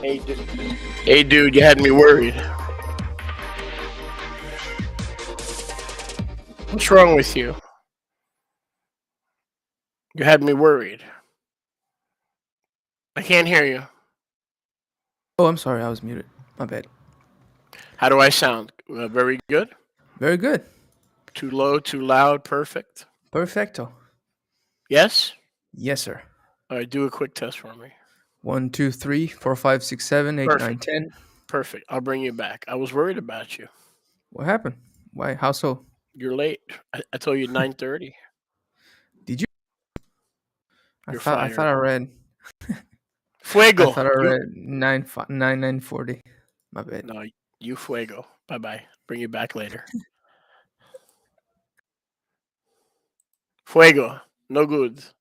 Hey, dude, you had me worried. What's wrong with you? You had me worried. I can't hear you. Oh, I'm sorry. I was muted. My bad. How do I sound? Very good? Very good. Too low, too loud, perfect? Perfecto. Yes? Yes, sir. All right, do a quick test for me. 1, 2, 3, 4, 5, 6, 7, 8, 9, Perfect. 10. Perfect. I'll bring you back. I was worried about you. What happened? Why? How so? You're late. I told you 9:30. Did you? You're I thought I read. Fuego. I thought I read 9:40. My bad. No, you fuego. Bye-bye. Bring you back later. Fuego. No goods.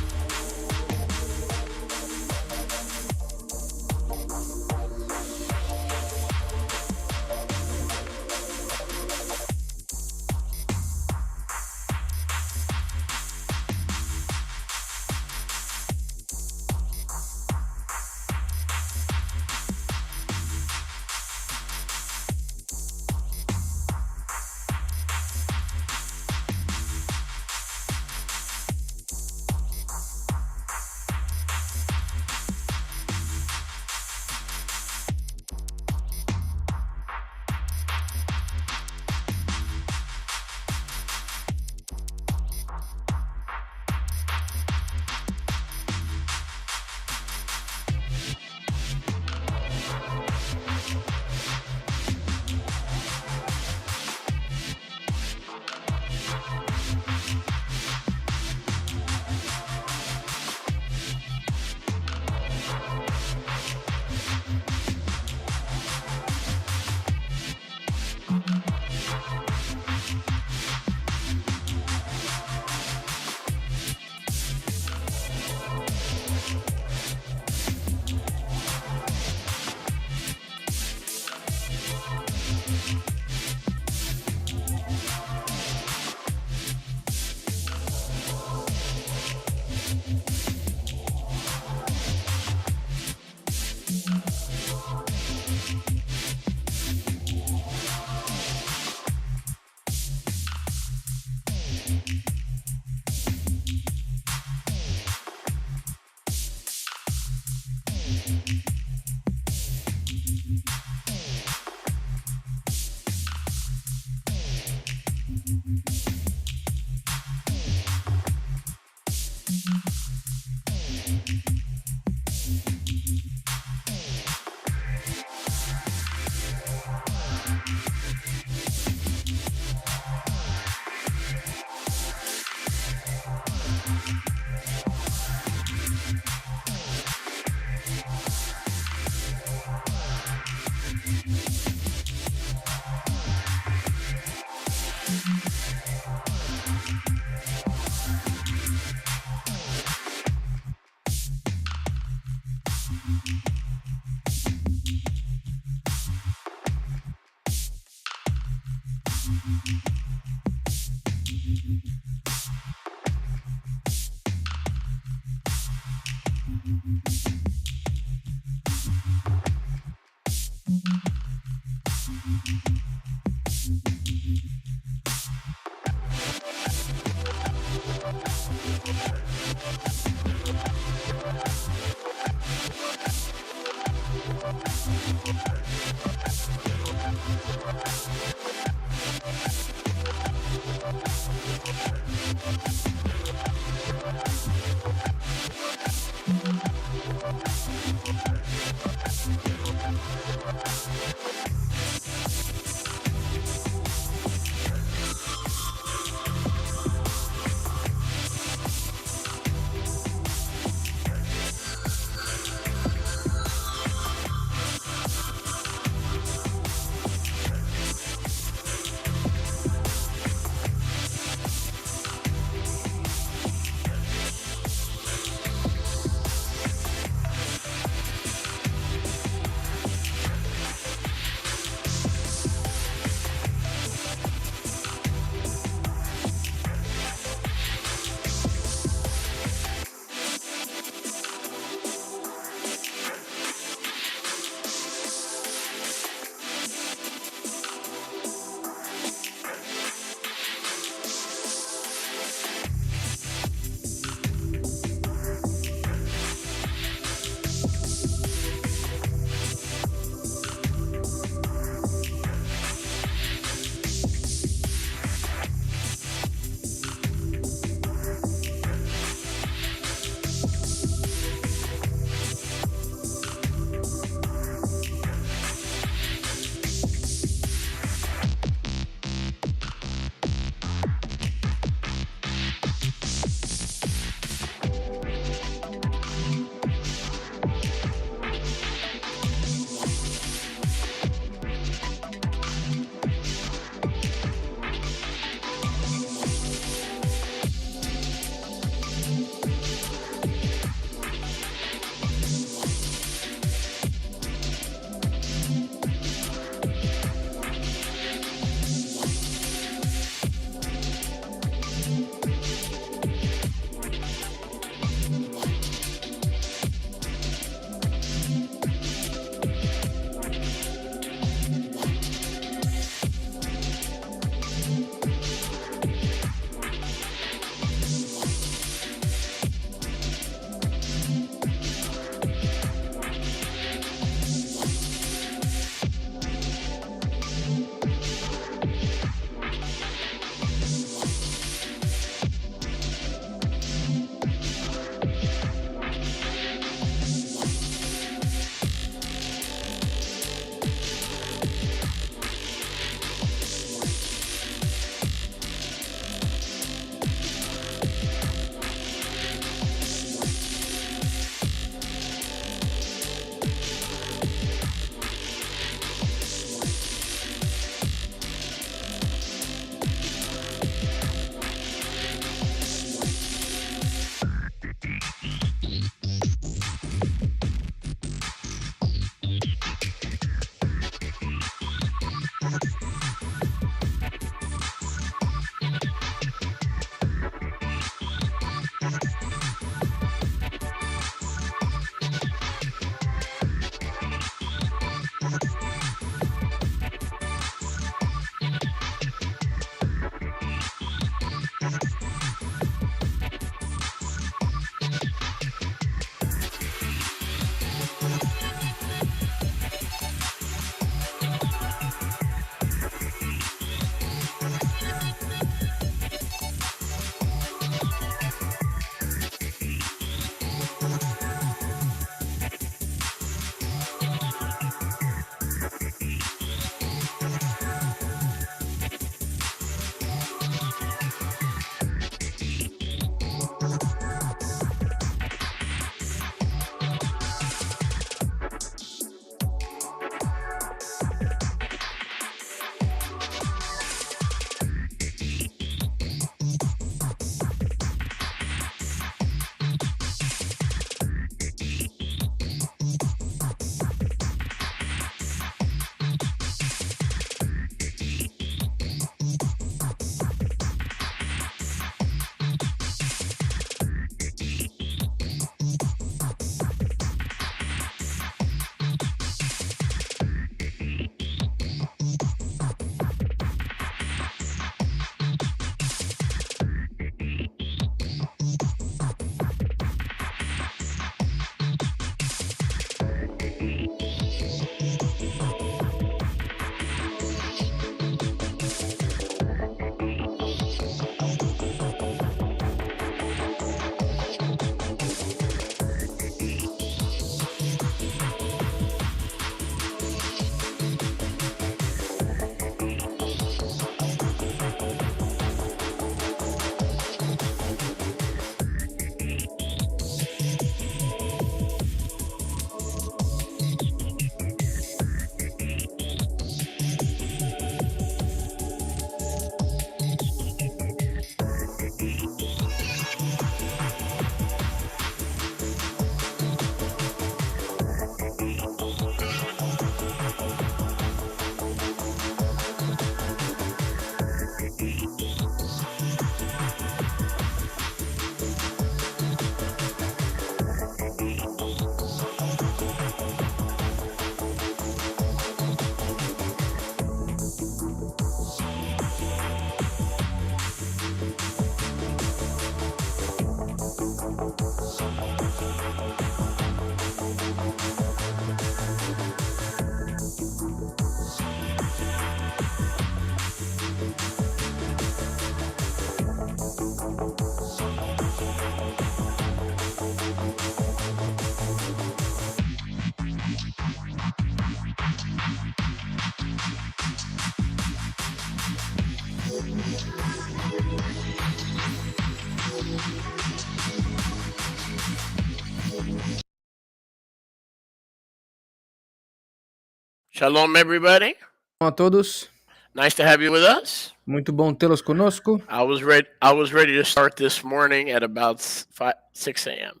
Shalom, everybody. Olá a todos, Nice to have you with us. muito bom tê-los conosco. I was ready to start this morning at about 6 a.m.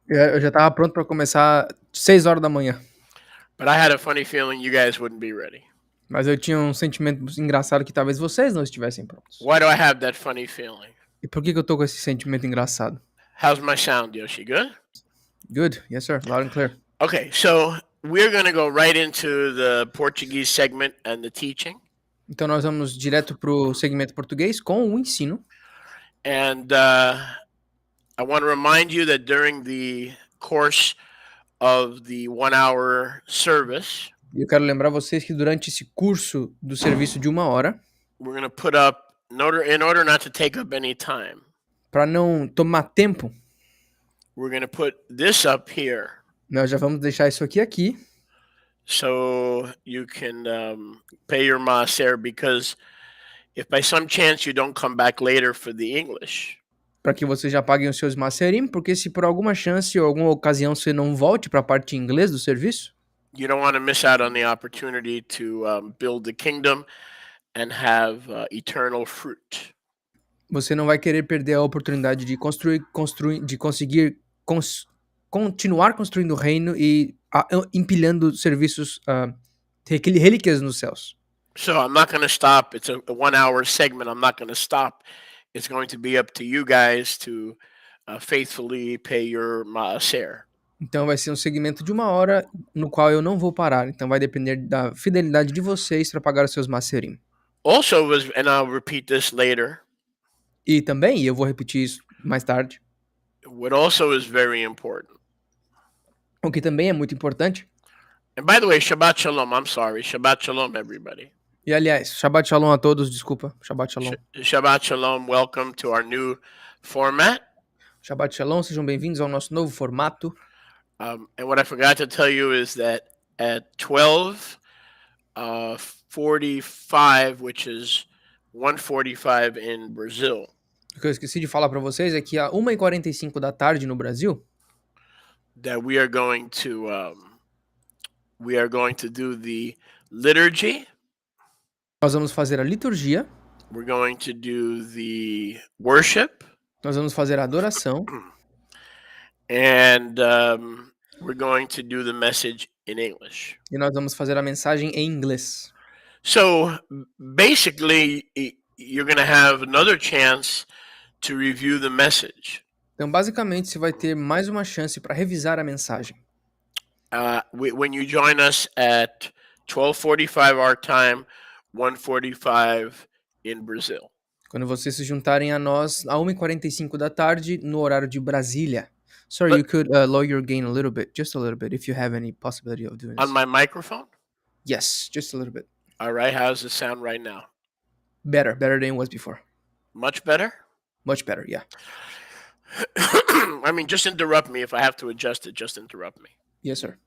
Eu já estava pronto para começar 6 horas da manhã, But I had a funny feeling you guys wouldn't be ready. mas eu tinha um sentimento engraçado que talvez vocês não estivessem prontos. Why do I have that funny feeling? E por que eu tô com esse sentimento engraçado? How's my sound, Yoshi? Good? Good, yes sir, loud and clear. Okay, so we're going to go right into the Portuguese segment and the teaching. Então nós vamos direto pro segmento português com o ensino. And I want to remind you that during the course of the 1-hour service, E eu quero lembrar vocês que durante esse curso do serviço de 1 hora, we're going to put up, in order not to take up any time, para não tomar tempo, we're going to put this up here nós já vamos deixar isso aqui, so you can pay your maaser, because if by some chance you don't come back later for the English, para que vocês já paguem os seus macerim, porque se por alguma chance ou alguma ocasião você não volte para a parte em inglês do serviço, you don't want to miss out on the opportunity to build the kingdom and have eternal fruit. você não vai querer perder a oportunidade de conseguir continuar construindo o reino e empilhando serviços, relíquias nos céus. So I'm not going to stop. It's a 1-hour segment. I'm not going to stop. It's going to be up to you guys to faithfully pay your maaser. Então vai ser um segmento de 1 hora no qual eu não vou parar. Então vai depender da fidelidade de vocês para pagar os seus macerim. Also, and I'll repeat this later, E também, e eu vou repetir isso mais tarde, what also is very important. o que também é muito importante. And by the way, Shabbat Shalom. I'm sorry. Shabbat Shalom, everybody. E aliás, Shabbat Shalom a todos, desculpa. Shabbat Shalom. Shabbat Shalom. Welcome to our new format. Shabbat Shalom, sejam bem-vindos ao nosso novo formato. And what I forgot to tell you is that at 12:45, which is 1:45 in Brazil, O que eu esqueci de falar para vocês é que a 1h45 da tarde no Brasil, that we are going to do the liturgy. nós vamos fazer a liturgia, We're going to do the worship, nós vamos fazer a adoração and we're going to do the message in English. e nós vamos fazer a mensagem em inglês. So basically, you're going to have another chance to review the message. Então, basicamente, você vai ter mais uma chance para revisar a mensagem. When you join us at 12:45 our time, 1:45 in Brazil. Quando vocês se juntarem a nós a 1h45 da tarde no horário de Brasília. Sorry, you could lower your gain a little bit, just a little bit, if you have any possibility of doing this. On my microphone? Yes, just a little bit. All right, how's it sound right now? Better than it was before. Much better? Much better, yeah. I mean, just interrupt me if I have to adjust it. Just interrupt me. Yes, sir.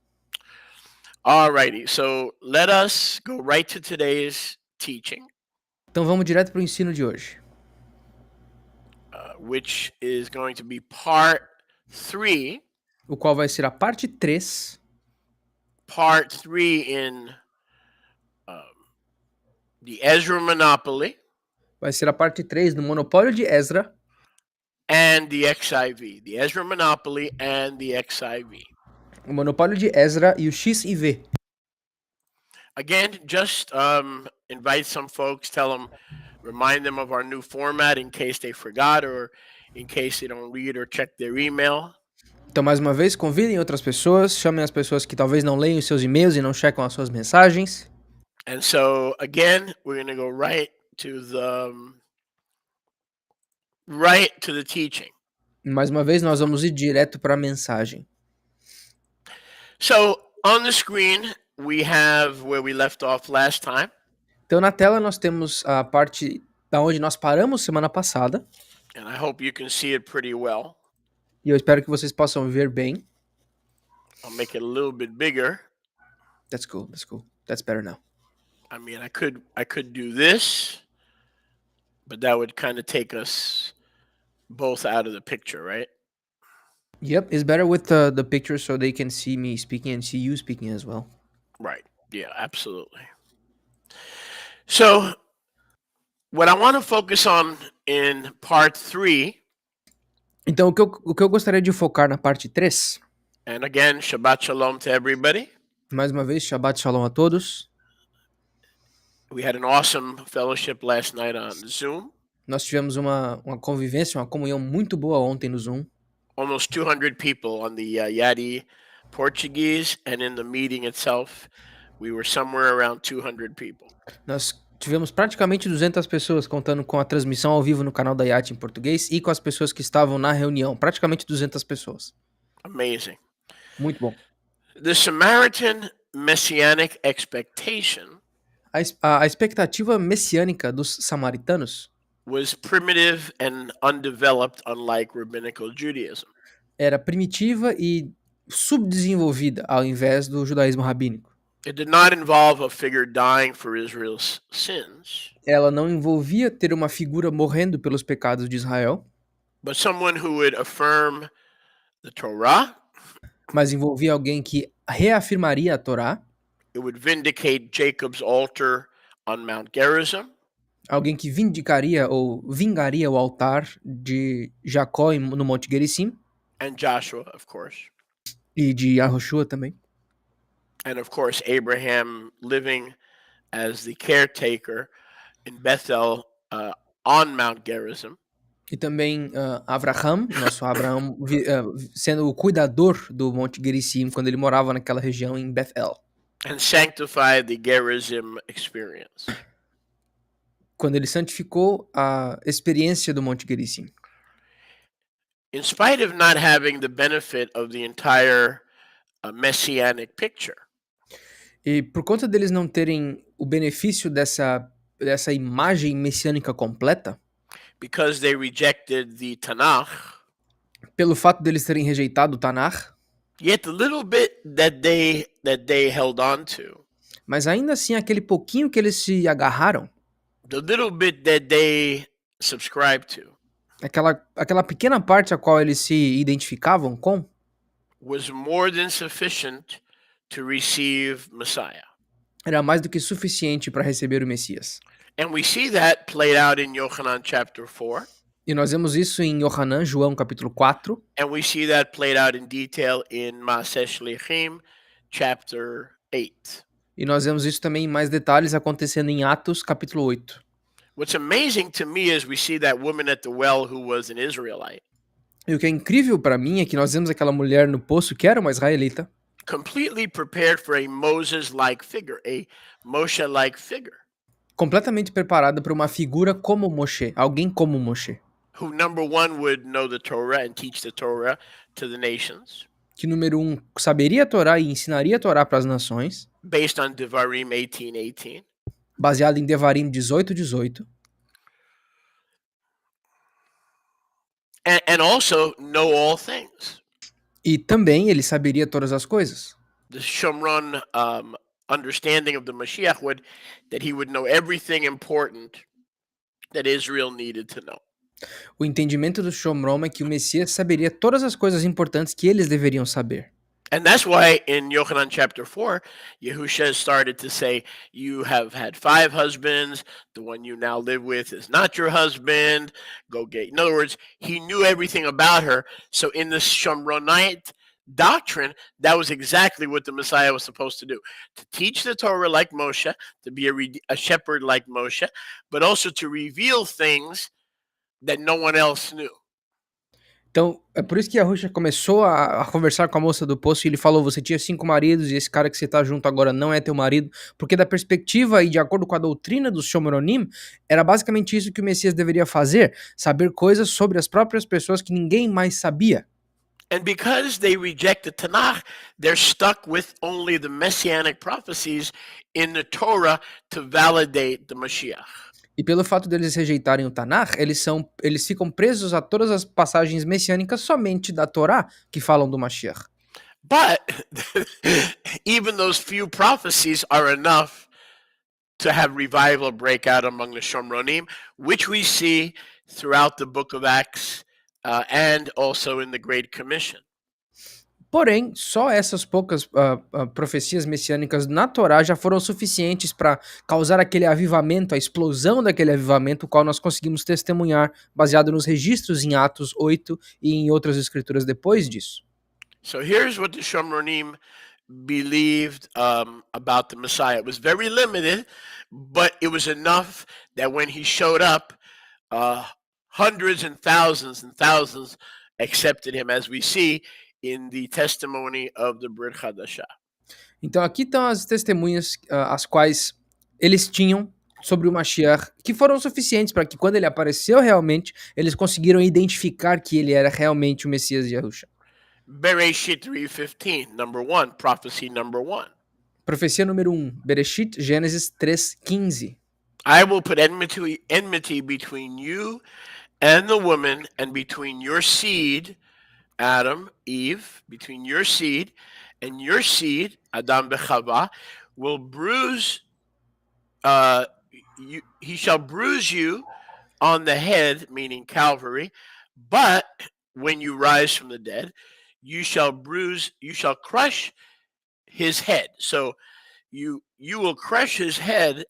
All righty. So let us go right to today's teaching, Então vamos direto para o ensino de hoje, which is going to be part 3. o qual vai ser a parte 3, Part 3 in the EZRA monopoly vai ser a parte 3 do monopólio de EZRA and the XIV. The EZRA monopoly and the XIV. o monopólio de EZRA e o XIV. Again, just invite some folks, remind them of our new format in case they forgot or in case they don't read or check their email. Então, mais uma vez, convidem outras pessoas, chamem as pessoas que talvez não leiam os seus e-mails e não checam as suas mensagens. And so, again, we're going to go right to the teaching. Mais uma vez, nós vamos ir direto para a mensagem. So, on the screen, we have where we left off last time. Então, na tela, nós temos a parte da onde nós paramos semana passada. And I hope you can see it pretty well. E eu espero que vocês possam ver bem. I'll make it a little bit bigger. That's cool. That's better now. I mean, I could do this, but that would kind of take us both out of the picture, right? Yep, it's better with the picture so they can see me speaking and see you speaking as well. Right. Yeah, absolutely. So, what I want to focus on in part 3, Então, o que eu gostaria de focar na parte 3, and again, Shabbat Shalom to everybody. mais uma vez, Shabbat Shalom a todos. We had an awesome fellowship last night on Zoom. Nós tivemos uma convivência, uma comunhão muito boa ontem no Zoom. Almost 200 people on the YATI Português, and in the meeting itself, we were somewhere around 200 people. Nós tivemos praticamente 200 pessoas, contando com a transmissão ao vivo no canal da YATI em português e com as pessoas que estavam na reunião. Praticamente 200 pessoas. Amazing. Muito bom. The Samaritan Messianic expectation A expectativa messiânica dos samaritanos was primitive and undeveloped, unlike rabbinical Judaism. era primitiva e subdesenvolvida, ao invés do judaísmo rabínico. It did not involve a figure dying for Israel's sins, Ela não envolvia ter uma figura morrendo pelos pecados de Israel, but someone who would affirm the Torah. mas envolvia alguém que reafirmaria a Torá, It would vindicate Jacob's altar on Mount Gerizim, alguém que vindicaria ou vingaria o altar de Jacó no Monte Gerizim and Joshua, of course. e de Yahushua também. And of course, Abraham living as the caretaker in Bethel on Mount Gerizim. E também Abraham, nosso Abraão, sendo o cuidador do Monte Gerizim quando ele morava naquela região em Bethel. And sanctified the Gerizim experience. Quando ele santificou a experiência do Monte Gerizim. In spite of not having the benefit of the entire messianic picture, E por conta deles não terem o benefício dessa imagem messiânica completa, because they rejected the Tanakh, pelo fato deles terem rejeitado o Tanakh, yet the little bit that they held on to, mas ainda assim aquele pouquinho que eles se agarraram, the little bit that they subscribed to, aquela pequena parte a qual eles se identificavam com, was more than sufficient to receive Messiah. era mais do que suficiente para receber o Messias. And we see that played out in Yochanan chapter 4. E nós vemos isso em Yohanan, João capítulo 4. And we see that played out in detail in Maaseh Shlichim chapter 8. E nós vemos isso também em mais detalhes acontecendo em Atos capítulo 8. What's amazing to me is we see that woman at the well who was an Israelite, E o que é incrível para mim é que nós vemos aquela mulher no poço que era uma israelita, completely prepared for a Moses-like figure, a Moshe-like figure, completamente preparada para uma figura como Moshe, alguém como Moshe, who number one would know the Torah and teach the Torah to the nations, que número 1 saberia a Torá e ensinaria a Torá para as nações, based on Devarim 18:18, baseado em Devarim 18:18, and also know all things. e também ele saberia todas as coisas. The Shomron understanding of the Mashiach would that he would know everything important that Israel needed to know. O entendimento do Shomrom é que o Messias saberia todas as coisas importantes que eles deveriam saber. And that's why in Yochanan chapter 4, Yehusha started to say, you have had 5 husbands. The one you now live with is not your husband. Go get. In other words, he knew everything about her. So in the Shomronite doctrine, that was exactly what the Messiah was supposed to do. To teach the Torah like Moshe, to be a shepherd like Moshe, but also to reveal things that no one else knew. Então, é por isso que Yahusha começou a conversar com a moça do poço e ele falou, você tinha 5 maridos e esse cara que você tá junto agora não é teu marido, porque da perspectiva e de acordo com a doutrina dos Shomronim, era basicamente isso que o Messias deveria fazer, saber coisas sobre as próprias pessoas que ninguém mais sabia. And because they reject the Tanakh, they're stuck with only the messianic prophecies in the Torah to validate the Mashiach. E pelo fato deles rejeitarem o Tanakh, eles ficam presos a todas as passagens messiânicas somente da Torá que falam do Mashiach. But even those few prophecies are enough to have revival break out among the Shomronim, which we see throughout the book of Acts and also in the Great Commission. Porém, só essas poucas profecias messiânicas na Torá já foram suficientes para causar aquele avivamento, a explosão daquele avivamento, o qual nós conseguimos testemunhar baseado nos registros em Atos 8 e em outras escrituras depois disso. So here's what the Shomronim believed about the Messiah. It was very limited, but it was enough that when he showed up, hundreds and thousands accepted him, as we see in the testimony of the Brit Hadashah. Então aqui estão as testemunhas as quais eles tinham sobre o Mashiach, que foram suficientes para que quando ele apareceu realmente, eles conseguiram identificar que ele era realmente o Messias de Yahushua. Bereshit 3:15, number 1, prophecy number 1. Profecia número 1, Bereshit, Gênesis 3:15. I will put enmity between you and the woman, and between your seed, Adam, Eve, between your seed and your seed, Adam b'Chava, will bruise. He shall bruise you on the head, meaning Calvary. But when you rise from the dead, you shall crush his head. So you will crush his head,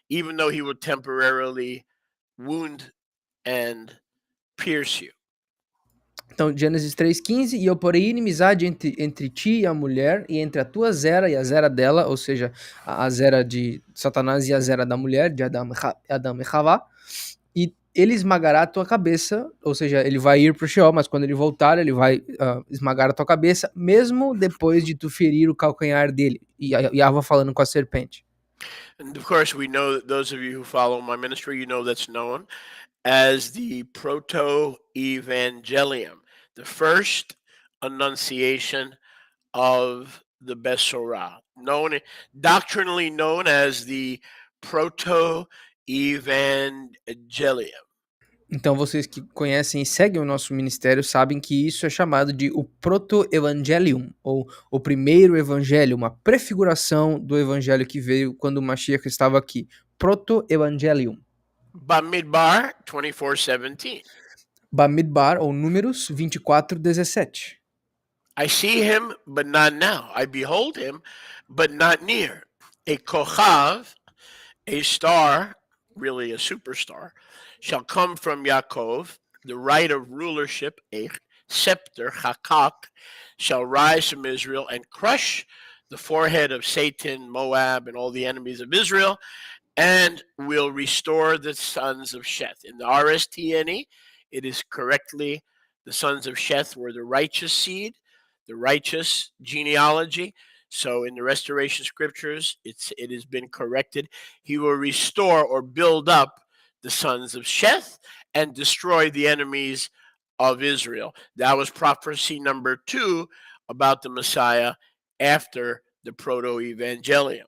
even though he will temporarily wound and pierce you. Então, Gênesis 3:15, e eu porei inimizade entre ti e a mulher, e entre a tua zera e a zera dela, ou seja, a zera de Satanás e a zera da mulher, de Adam e Havá, e ele esmagará a tua cabeça, ou seja, ele vai ir para o Sheol, mas quando ele voltar, ele vai esmagar a tua cabeça, mesmo depois de tu ferir o calcanhar dele. E Yahweh falando com a serpente. And of course, we know that those of you who follow my ministry, you know that's known as the proto-evangelium, the first annunciation of the Besorah, doctrinally known as the proto-evangelium. Então, vocês que conhecem e seguem o nosso ministério sabem que isso é chamado de o proto-evangelium, ou o primeiro evangelho, uma prefiguração do evangelho que veio quando o Mashiach estava aqui. Proto-evangelium. Bamidbar 24:17. Bamidbar, ou Números 24:17. I see him, but not now. I behold him, but not near. A kochav, a star, really a superstar, shall come from Yaakov. The right of rulership, a scepter, chakak, shall rise from Israel and crush the forehead of Satan, Moab, and all the enemies of Israel, and will restore the sons of Sheth. In the RSTNE, it is correctly the sons of Sheth were the righteous seed, the righteous genealogy. So in the restoration scriptures, it has been corrected. He will restore or build up the sons of Sheth and destroy the enemies of Israel. That was prophecy number 2 about the Messiah after the proto-evangelium.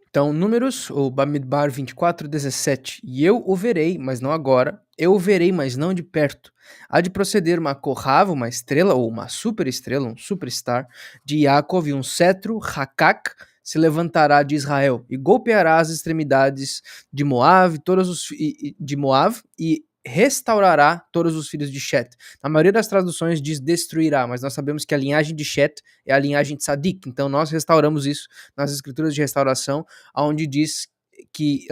Então, Números, ou Bamidbar 24:17. E eu o verei, mas não agora. Eu o verei, mas não de perto. Há de proceder uma Kohav, uma estrela, ou uma superestrela, um superstar, de Yaakov, e um cetro, Hakak, se levantará de Israel, e golpeará as extremidades de Moab, e restaurará todos os filhos de Shet. Na maioria das traduções diz destruirá, mas nós sabemos que a linhagem de Shet é a linhagem de Tzadik, então nós restauramos isso nas escrituras de restauração, onde diz que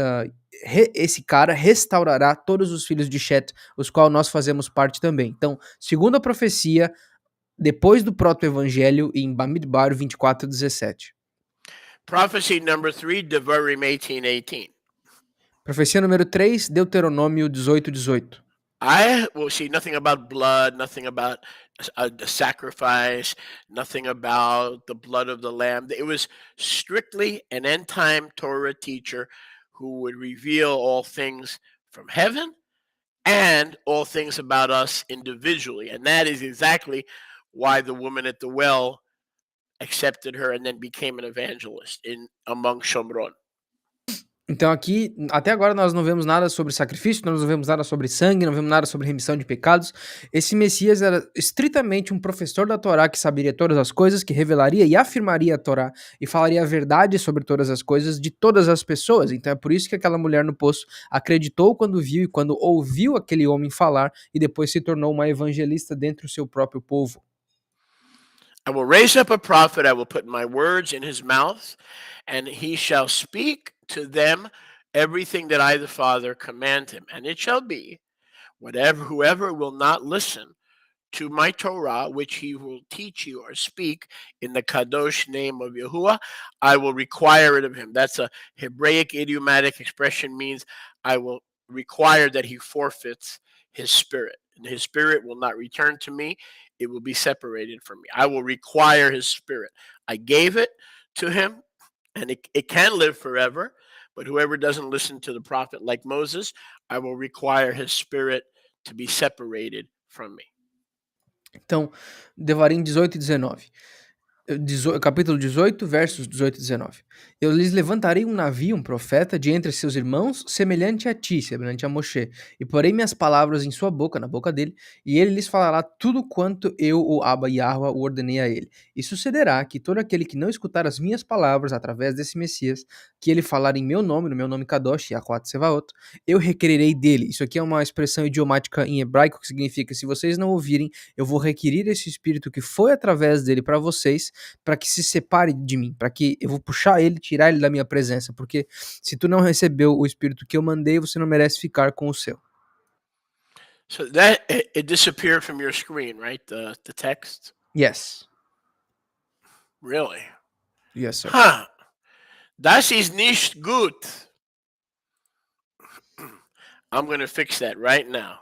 esse cara restaurará todos os filhos de Shet, os quais nós fazemos parte também. Então, segundo a profecia, depois do proto-evangelho, em Bamidbar 24:17. Prophecy number 3, Devarim 18:18. Profecia número 3, Deuteronômio 18:18. I will see nothing about blood, nothing about a sacrifice, nothing about the blood of the lamb. It was strictly an end-time Torah teacher who would reveal all things from heaven and all things about us individually. And that is exactly why the woman at the well accepted her and then became an evangelist among Shomron. Então aqui, até agora nós não vemos nada sobre sacrifício, nós não vemos nada sobre sangue, não vemos nada sobre remissão de pecados. Esse Messias era estritamente um professor da Torá que saberia todas as coisas, que revelaria e afirmaria a Torá e falaria a verdade sobre todas as coisas de todas as pessoas. Então é por isso que aquela mulher no poço acreditou quando viu e quando ouviu aquele homem falar e depois se tornou uma evangelista dentro do seu próprio povo. I will raise up a prophet, I will put my words in his mouth, and he shall speak to them everything that I, the Father, command him. And it shall be, whoever will not listen to my Torah, which he will teach you or speak in the Kadosh name of Yahuwah, I will require it of him. That's a Hebraic idiomatic expression, means I will require that he forfeits his spirit. And his spirit will not return to me. It will be separated from me. I will require his spirit. I gave it to him, and it can live forever. But whoever doesn't listen to the prophet like Moses, I will require his spirit to be separated from me. Então, Devarim 18 e 19. Capítulo 18, versos 18 e 19. Eu lhes levantarei um navio, um profeta, de entre seus irmãos, semelhante a ti, semelhante a Moshe, e porei minhas palavras em sua boca, na boca dele, e ele lhes falará tudo quanto eu, o Abba Yahweh, o ordenei a ele. E sucederá que todo aquele que não escutar as minhas palavras através desse Messias, que ele falar em meu nome, no meu nome Kadosh, Yahuat Sevaot, eu requererei dele. Isso aqui é uma expressão idiomática em hebraico que significa: se vocês não ouvirem, eu vou requerir esse espírito que foi através dele para vocês, para que se separe de mim, para que eu vou puxar ele, tirar ele da minha presença, porque se tu não recebeu o espírito que eu mandei, você não merece ficar com o seu. So that it disappeared from your screen, right? The text. Yes. Really? Yes, sir. Huh. Das ist nicht gut. I'm going to fix that right now.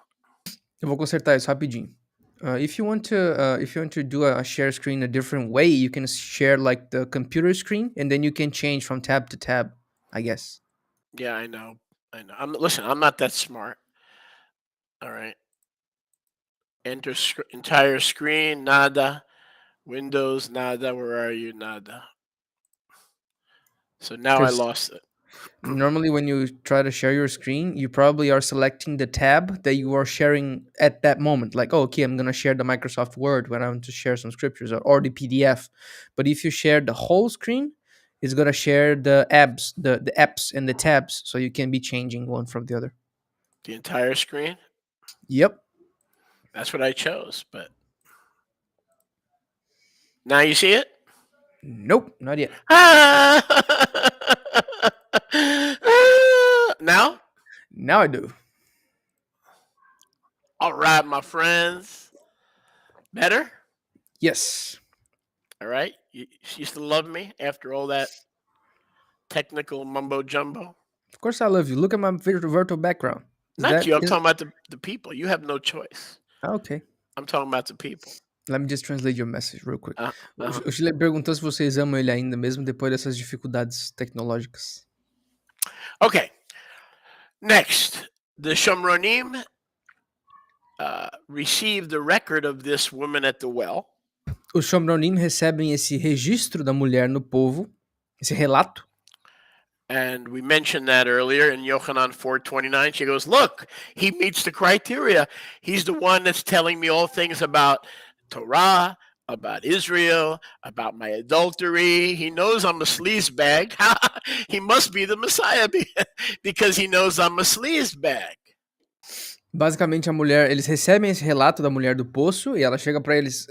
Eu vou consertar isso rapidinho. If you want to do a share screen a different way, you can share like the computer screen, and then you can change from tab to tab, I guess. Yeah, I know. Listen, I'm not that smart. All right. Enter entire screen, nada. Windows, nada. Where are you? Nada. So now I lost it. Normally, when you try to share your screen, you probably are selecting the tab that you are sharing at that moment. Like, oh, okay, I'm going to share the Microsoft Word when I want to share some scriptures, or the PDF. But if you share the whole screen, it's going to share the apps, the apps and the tabs, so you can be changing one from the other. The entire screen? Yep. That's what I chose, but now you see it? Nope, not yet. Now? Now I do. All right, my friends. Better? Yes. All right. You still love me after all that technical mumbo jumbo? Of course I love you. Look at my virtual background. Not you. I'm talking about the people. You have no choice. Okay. I'm talking about the people. Let me just translate your message real quick. O Chile perguntou se vocês amam ele ainda, mesmo depois dessas dificuldades tecnológicas. Okay. Next, the Shomronim received the record of this woman at the well. Os Shomronim recebem esse registro da mulher no povo, esse relato. And we mentioned that earlier in Yochanan 4:29. She goes, look, he meets the criteria. He's the one that's telling me all things about Torah, about Israel, about my adultery. He knows I'm a sleazebag. He must be the Messiah because he knows I'm a sleazebag. Basicamente, eles recebem esse relato da mulher do poço e ela chega para eles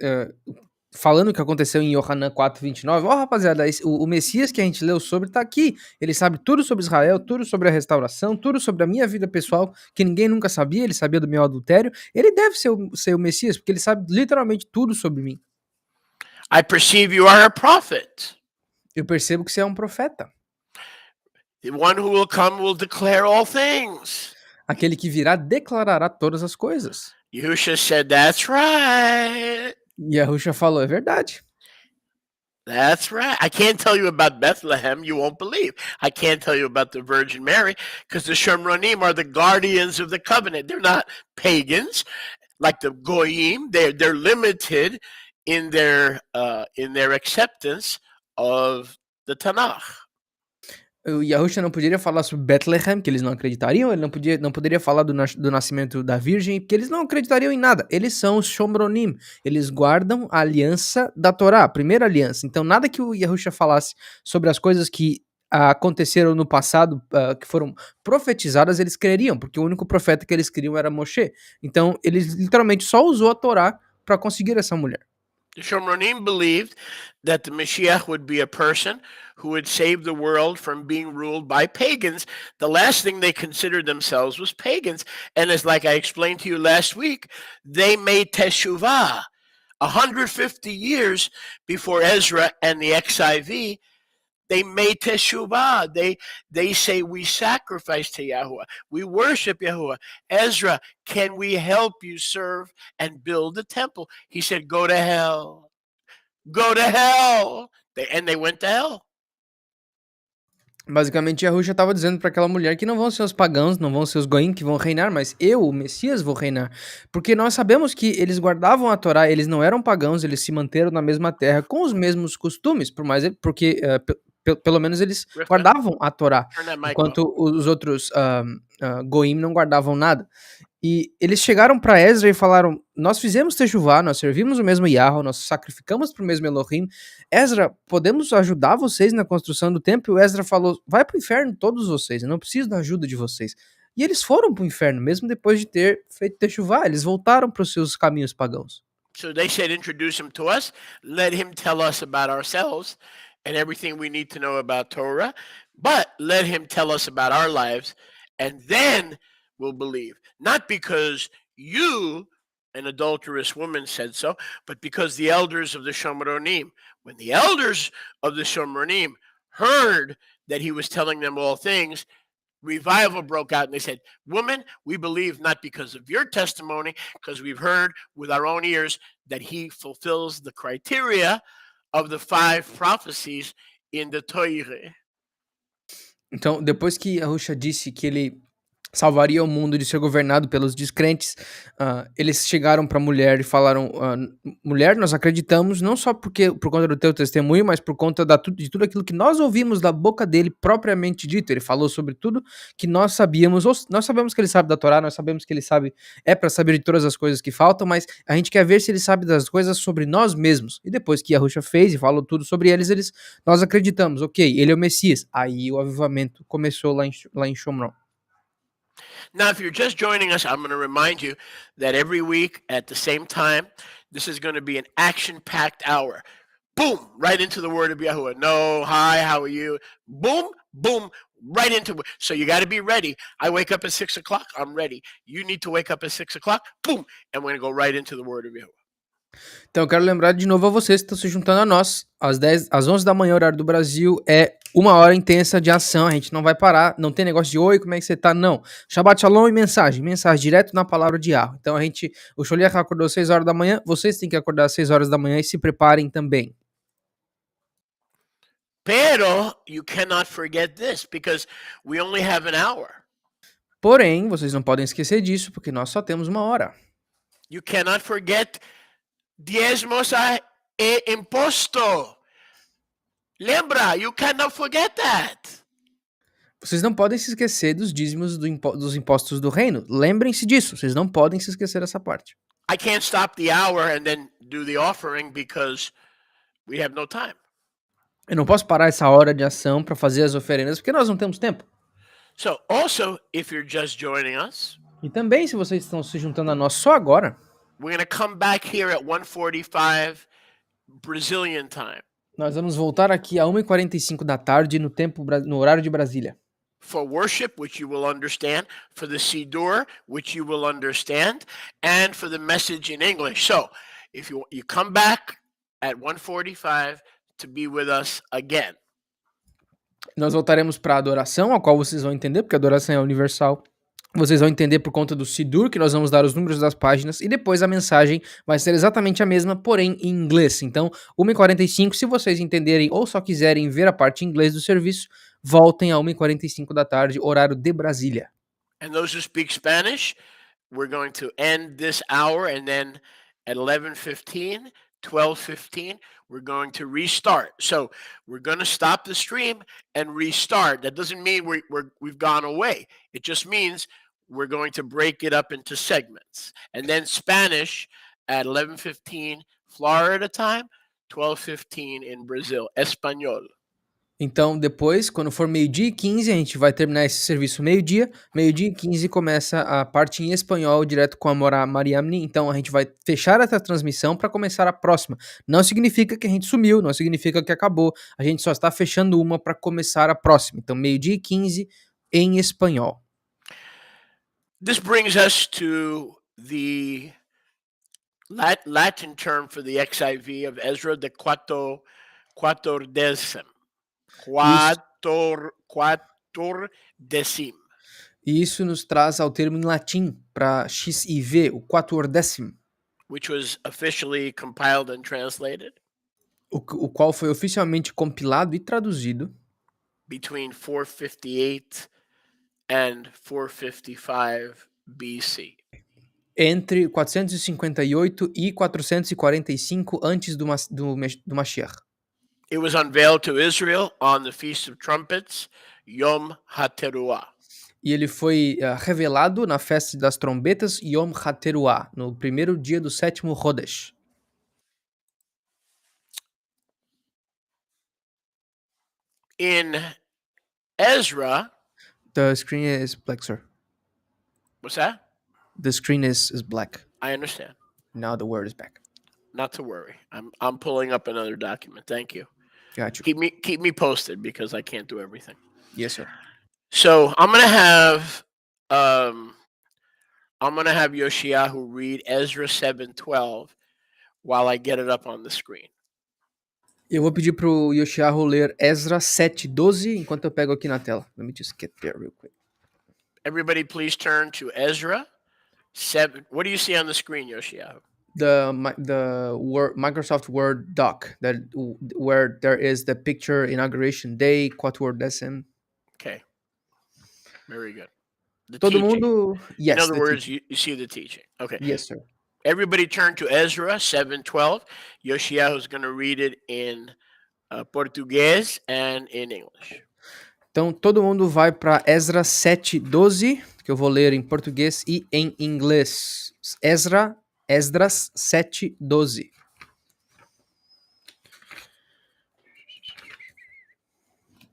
falando o que aconteceu em Yohanan 4:29. Ó, rapaziada, o Messias que a gente leu sobre tá aqui. Ele sabe tudo sobre Israel, tudo sobre a restauração, tudo sobre a minha vida pessoal, que ninguém nunca sabia. Ele sabia do meu adultério. Ele deve ser o Messias, porque ele sabe literalmente tudo sobre mim. I perceive you are a prophet. Eu percebo que você é um profeta. The one who will come will declare all things. Aquele que virá declarará todas as coisas. Yahusha said, that's right. Yahusha falou, é verdade. That's right. I can't tell you about Bethlehem. You won't believe. I can't tell you about the Virgin Mary because the Shomronim are the guardians of the covenant. They're not pagans like the Goyim. They're limited in their acceptance of the Tanakh. O Yahusha não poderia falar sobre Bethlehem, que eles não acreditariam. Ele não poderia falar do nascimento da Virgem, porque eles não acreditariam em nada. Eles são os Shomronim. Eles guardam a aliança da Torá, a primeira aliança. Então, nada que o Yahusha falasse sobre as coisas que aconteceram no passado, que foram profetizadas, eles creriam, porque o único profeta que eles queriam era Moshe. Então, ele literalmente só usou a Torá para conseguir essa mulher. The Shomronim believed that the Mashiach would be a person who would save the world from being ruled by pagans. The last thing they considered themselves was pagans. And as like I explained to you last week, they made teshuvah 150 years before Ezra and the XIV. They made teshuvah. They say we sacrifice to Yahuwah. We worship Yahuwah. Ezra, can we help you serve and build the temple? He said, go to hell. Go to hell. And they went to hell. Basicamente, Yahusha estava dizendo para aquela mulher que não vão ser os pagãos, não vão ser os goim que vão reinar, mas eu, o Messias, vou reinar. Porque nós sabemos que eles guardavam a Torá, eles não eram pagãos, eles se manteram na mesma terra com os mesmos costumes, porque pelo menos eles guardavam a Torá, enquanto os outros goim não guardavam nada. E eles chegaram para Ezra e falaram: nós fizemos teshuvá, nós servimos o mesmo Yahweh, nós sacrificamos para o mesmo Elohim. Ezra, podemos ajudar vocês na construção do templo? E o Ezra falou: vai para o inferno todos vocês, eu não preciso da ajuda de vocês. E eles foram para o inferno, mesmo depois de ter feito teshuvá, eles voltaram para os seus caminhos pagãos. So they said, introduce him to us, let him tell us about ourselves and everything we need to know about Torah, but let him tell us about our lives, and then we'll believe. Not because you, an adulterous woman, said so, but because the elders of the Shomronim, when the elders of the Shomronim heard that he was telling them all things, revival broke out, and they said, woman, we believe not because of your testimony, because we've heard with our own ears that he fulfills the criteria of the 5 prophecies in the Torah. Então, depois que Yahusha disse que ele salvaria o mundo de ser governado pelos descrentes, eles chegaram para a mulher e falaram: mulher, nós acreditamos não só por conta do teu testemunho, mas por conta de tudo aquilo que nós ouvimos da boca dele propriamente dito. Ele falou sobre tudo que nós sabíamos, nós sabemos que ele sabe da Torá, nós sabemos que ele sabe, para saber de todas as coisas que faltam, mas a gente quer ver se ele sabe das coisas sobre nós mesmos. E depois que Yahusha fez e falou tudo sobre eles, nós acreditamos, ok, ele é o Messias. Aí o avivamento começou lá em Shomron. Now, if you're just joining us, I'm going to remind you that every week at the same time, this is going to be an action-packed hour. Boom, right into the word of Yahuwah. No, hi, how are you? Boom, boom, right into it. So you got to be ready. I wake up at 6 o'clock, I'm ready. You need to wake up at 6 o'clock, boom, and we're going to go right into the word of Yahuwah. Então eu quero lembrar de novo a vocês que estão se juntando a nós. Às 11 da manhã, horário do Brasil, é 1 hora intensa de ação. A gente não vai parar, não tem negócio de oi, como é que você tá? Não. Shabbat Shalom e mensagem direto na palavra de Yahweh. Então o Sholiach acordou às 6 horas da manhã, vocês têm que acordar às 6 horas da manhã e se preparem também. Pero you cannot forget this because we only have an hour. Porém, vocês não podem esquecer disso porque nós só temos 1 hora. You cannot forget diezmos e imposto. Lembra, you cannot forget that. Vocês não podem se esquecer dos dízimos dos impostos do reino. Lembrem-se disso, vocês não podem se esquecer dessa parte. I can't stop the hour and then do the offering because we have no time. Eu não posso parar essa hora de ação para fazer as oferendas porque nós não temos tempo. So also, if you're just joining us, e também se vocês estão se juntando a nós só agora, we're going to come back here at 1:45 Brazilian time. Nós vamos voltar aqui a 1h45 da tarde no horário de Brasília. For worship, which you will understand, for the Siddur, which you will understand, and for the message in English. So, if you come back at 1:45 to be with us again. Nós voltaremos para a adoração, a qual vocês vão entender, porque a adoração é universal. Vocês vão entender por conta do Siddur, que nós vamos dar os números das páginas, e depois a mensagem vai ser exatamente a mesma, porém em inglês. Então, 1h45, se vocês entenderem ou só quiserem ver a parte em inglês do serviço, voltem a 1h45 da tarde, horário de Brasília. And those who speak Spanish, we're going to end this hour, and then at 11:15, 12:15, we're going to restart. So we're going to stop the stream and restart. That doesn't mean we've gone away. It just means we're going to break it up into segments. And then Spanish at 11:15 Florida time, 12:15 in Brazil, Espanhol. Então, depois, quando for 12h15, a gente vai terminar esse serviço meio-dia. 12h15 começa a parte em espanhol, direto com a Mariamne. Então, a gente vai fechar essa transmissão para começar a próxima. Não significa que a gente sumiu, não significa que acabou. A gente só está fechando uma para começar a próxima. Então, 12h15 em espanhol. This brings us to the Latin term for the XIV of Ezra, the quattordecim. Quattordecim. E isso nos traz ao termo em latim para XIV, o 14º, which was officially compiled and translated o qual foi oficialmente compilado e traduzido between 458 and 455 BC. entre 458 e 445 antes do Mashiach. It was unveiled to Israel on the Feast of Trumpets, Yom HaTeruah. E ele foi revelado na festa das trombetas Yom HaTeruah, no primeiro dia do 7º Chodesh. In Ezra, The screen is black, sir. what's that? The screen is black. I understand. Now the word is back. Not to worry. I'm pulling up another document. Thank you. Got you. Keep me posted because I can't do everything. Yes, sir. So I'm gonna have Yoshiyahu read Ezra 7:12 while I get it up on the screen. Eu vou pedir pro Yoshiahu ler Ezra 7:12 enquanto eu pego aqui na tela. Let me just get there real quick. Everybody, please turn to Ezra 7. What do you see on the screen, Yoshiyahu? The Microsoft Word doc where there is the picture inauguration day, quattordecim. Okay. Very good. The Todo teaching. mundo. Yes. In other the words, teaching. you see the teaching. Okay. Yes, sir. Everybody turn to Ezra 7:12. Yoshiyahu is going to read it in Português and in English. Então, todo mundo vai para Ezra 7:12, que eu vou ler em português e em inglês. Esdras 7:12.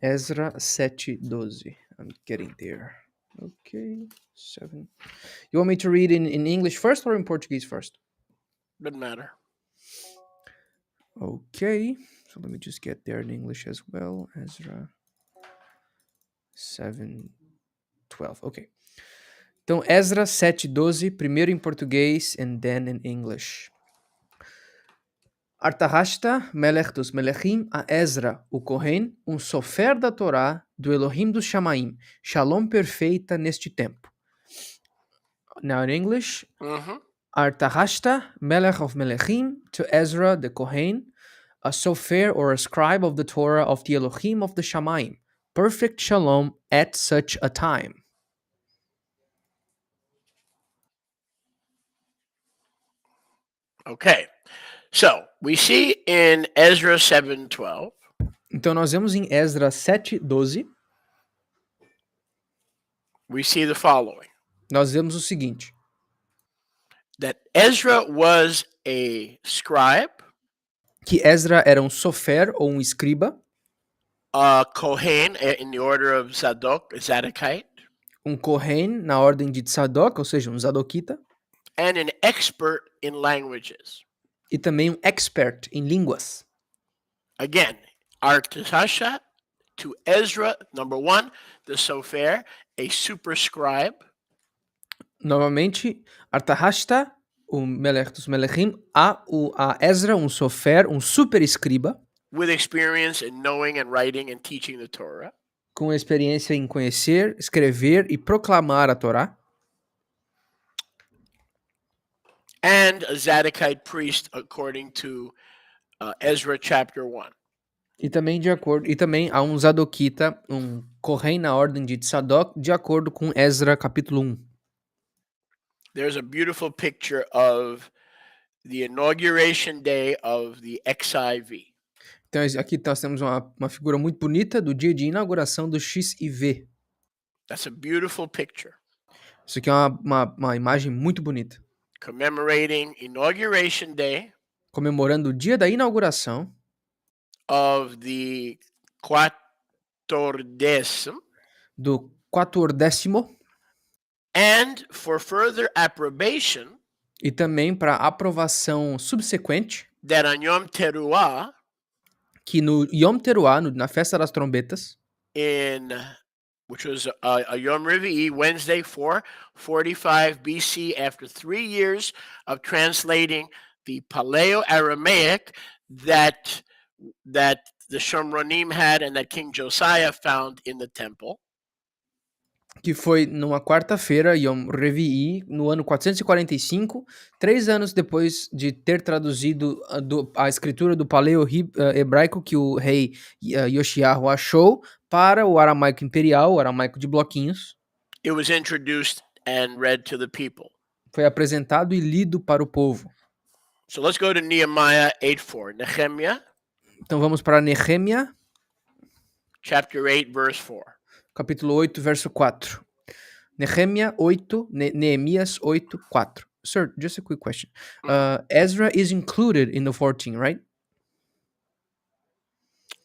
Ezra 7:12. I'm getting there. Okay, 7. You want me to read in English first or in Portuguese first? Doesn't matter. Okay, so let me just get there in English as well. Ezra 7:12. Okay. Então, Ezra 7:12, primeiro em português and then in English. Artahashta, melech dos melechim, a Ezra, o Kohen, sofer da Torá, do Elohim dos Shamaim, shalom perfeita neste tempo. Now in English, Artahashta, melech of melechim, to Ezra, the Kohen, a sofer or a scribe of the Torah of the Elohim of the Shamaim, perfect shalom at such a time. Okay. So, we see in Ezra 7:12. Então nós vemos em Ezra 7:12, we see the following. nós vemos o seguinte: that Ezra was a scribe, que Ezra era sofer ou escriba, a Kohen in the order of Zadokite, Kohen na ordem de Tzadok, ou seja, Zadokita, and an expert in languages. E também expert em línguas. Again, Artahashta to Ezra, number 1, the sofer, a super scribe. Novamente, Artahashta, o melech dos melechim, a Ezra, sofer, super escriba. With experience in knowing and writing and teaching the Torah. Com experiência em conhecer, escrever e proclamar a Torá. And a Zadokite priest according to Ezra chapter 1. E também há Zadokita, Kohen na ordem de Tzadok, de acordo com Ezra capítulo 1. There's a beautiful picture of the inauguration day of the XIV. Então aqui nós temos uma figura muito bonita do dia de inauguração do XIV. That's a beautiful picture. Isso aqui é uma imagem muito bonita. Commemorating inauguration day. Comemorando o dia da inauguração. Of the 14º, do 14º, and for further approbation, e também para aprovação subsequente, that on Yom Teruah, que no Yom Teruah, na festa das trombetas, which was a Yom Revi'i, Wednesday, 445 BC, after 3 years of translating the Paleo-Aramaic that the Shomronim had and that King Josiah found in the temple. que foi numa quarta-feira, Yom Revi'i, no ano 445, 3 anos depois de ter traduzido a escritura do paleo-hebraico que o rei Yoshiyahu achou para o aramaico imperial, o aramaico de bloquinhos. It was introduced and read to the people. Foi apresentado e lido para o povo. So let's go to Nehemiah 8:4. Nehemiah. Então vamos para Nehemia, chapter 8, verse 4. Capítulo 8, verso 4. Nehemia 8, Neemias 8, 4. Sir, just a quick question. Ezra is included in the 14, right?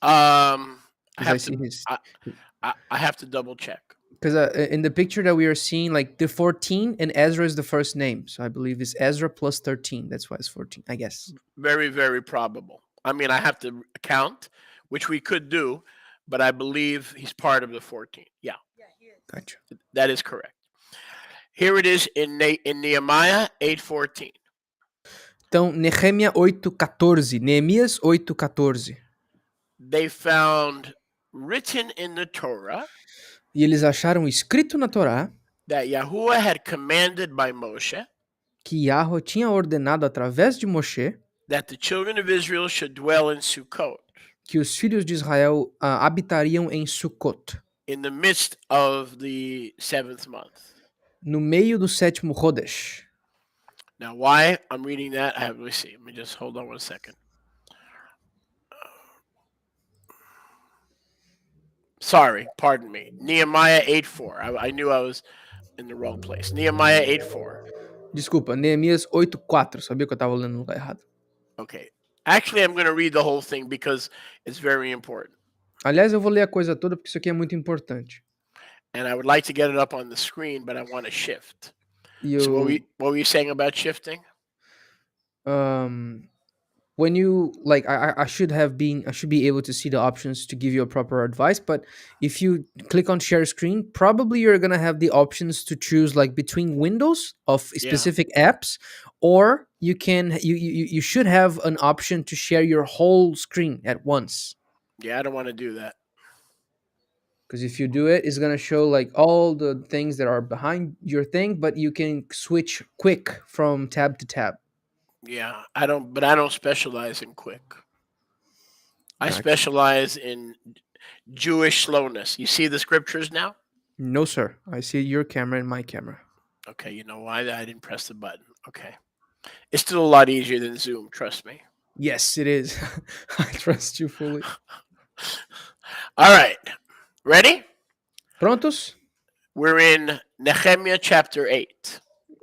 I I have to double check. Because in the picture that we are seeing, like the 14 and Ezra is the first name. So I believe it's Ezra plus 13. That's why it's 14, I guess. Very, very probable. I mean, I have to count, which we could do, but I believe he's part of the 14. Yeah. Gotcha. That is correct. Here it is in Nehemiah 8:14. Então, Nehemia 8:14. Neemias 8:14. They found written in the Torah E eles acharam escrito na Torá that Yahuwah had commanded by Moshe que Yahweh tinha ordenado através de Moshe that the children of Israel should dwell in Sukkot, que os filhos de Israel habitariam em Sukkot, in the midst of the 7th month. no meio do 7º Chodesh. Now, why I'm reading that, let me see. Let me just hold on 1 second. Sorry, pardon me. Nehemiah 8:4. I knew I was in the wrong place. Nehemiah 8:4. Desculpa, Neemias 8:4. Sabia que eu estava lendo no lugar errado. Okay. Actually, I'm going to read the whole thing because it's very important. Aliás, eu vou ler a coisa toda porque isso aqui é muito importante. And I would like to get it up on the screen, but I want to shift. E So what were you saying about shifting? When you I should be able to see the options to give you a proper advice, but if you click on share screen, probably you're gonna have the options to choose like between windows of specific apps, or you should have an option to share your whole screen at once. Yeah, I don't want to do that. Because if you do it, it's gonna show like all the things that are behind your thing, but you can switch quick from tab to tab. Yeah, I don't specialize in quick. I specialize in Jewish slowness. You see the scriptures now? No, sir. I see your camera and my camera. Okay, you know why? I didn't press the button. Okay. It's still a lot easier than Zoom, trust me. Yes, it is. I trust you fully. All right. Ready? Prontos? We're in Nehemiah chapter 8.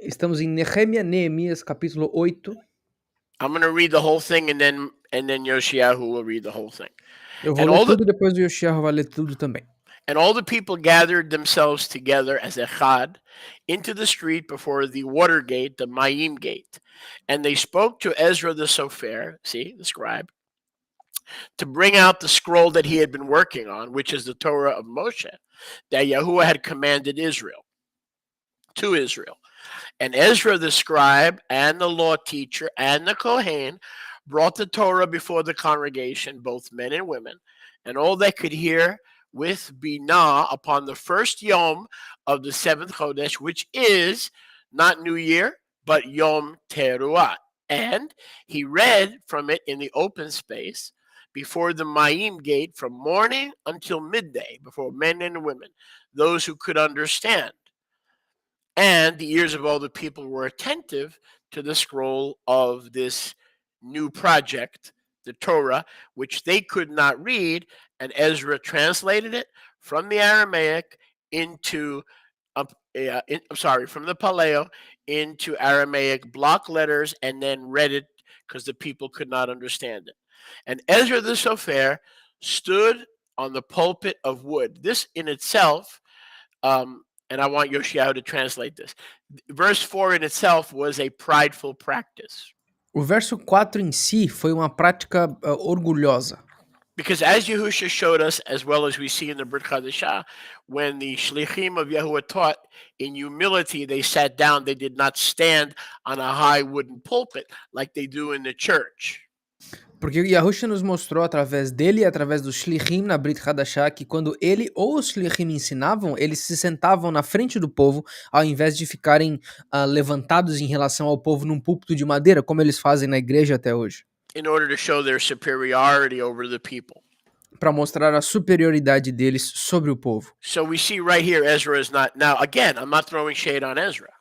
Estamos em Neemias capítulo 8. I'm going to read the whole thing and then Yoshiyahu will read the whole thing. Eu vou ler tudo e depois o Yoshiyahu vai ler tudo também. And all the people gathered themselves together as echad into the street before the water gate, the Mayim gate. And they spoke to Ezra the Sofer, see, the scribe, to bring out the scroll that he had been working on, which is the Torah of Moshe, that Yahuwah had commanded to Israel. And Ezra the scribe and the law teacher and the Kohen brought the Torah before the congregation, both men and women, and all they could hear with Binah upon the first Yom of the 7th Chodesh, which is not New Year, but Yom Teruah. And he read from it in the open space before the Mayim gate from morning until midday, before men and women, those who could understand. And the ears of all the people were attentive to the scroll of this new project, the Torah, which they could not read. And Ezra translated it from the Aramaic into, from the Paleo into Aramaic block letters, and then read it because the people could not understand it. And Ezra the Sofer stood on the pulpit of wood. This in itself, and I want Yoshiao to translate this. Verse 4 in itself was a prideful practice. O verso 4 em si foi uma prática orgulhosa. Because as Yahusha showed us, as well as we see in the Brit Chadashah, when the Shlichim of Yahuwah taught in humility, they sat down. They did not stand on a high wooden pulpit like they do in the church. Porque Yahusha nos mostrou através dele e através do Shlichim na Brit Hadashah que quando ele ou os Shlichim ensinavam, eles se sentavam na frente do povo ao invés de ficarem levantados em relação ao povo num púlpito de madeira, como eles fazem na igreja até hoje. In order to show their superiority over the people. Para mostrar a superioridade deles sobre o povo. So we see right here, Ezra is not. Now, again, I'm not throwing shade on Ezra.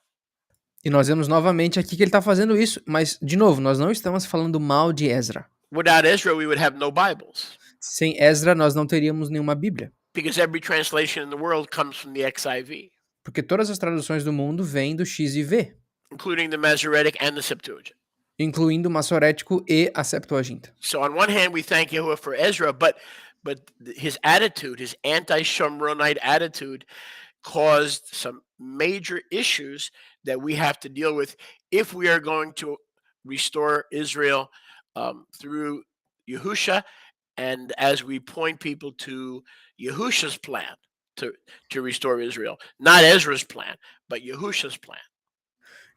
E nós vemos novamente aqui que ele está fazendo isso, mas, de novo, nós não estamos falando mal de Ezra. Without Ezra, we would have no Bibles. Sem Ezra, nós não teríamos nenhuma Bíblia. Because every translation in the world comes from the XIV. Porque todas as traduções do mundo vêm do XIV. Including the Masoretic and the Septuagint. Incluindo o Masorético e a Septuaginta. So on one hand, we thank Yahuwah for Ezra, but his attitude, his anti-Shomronite attitude, caused some major issues that we have to deal with if we are going to restore Israel through Yahusha, and as we point people to Yahusha's plan to restore Israel. Not Ezra's plan, but Yahusha's plan.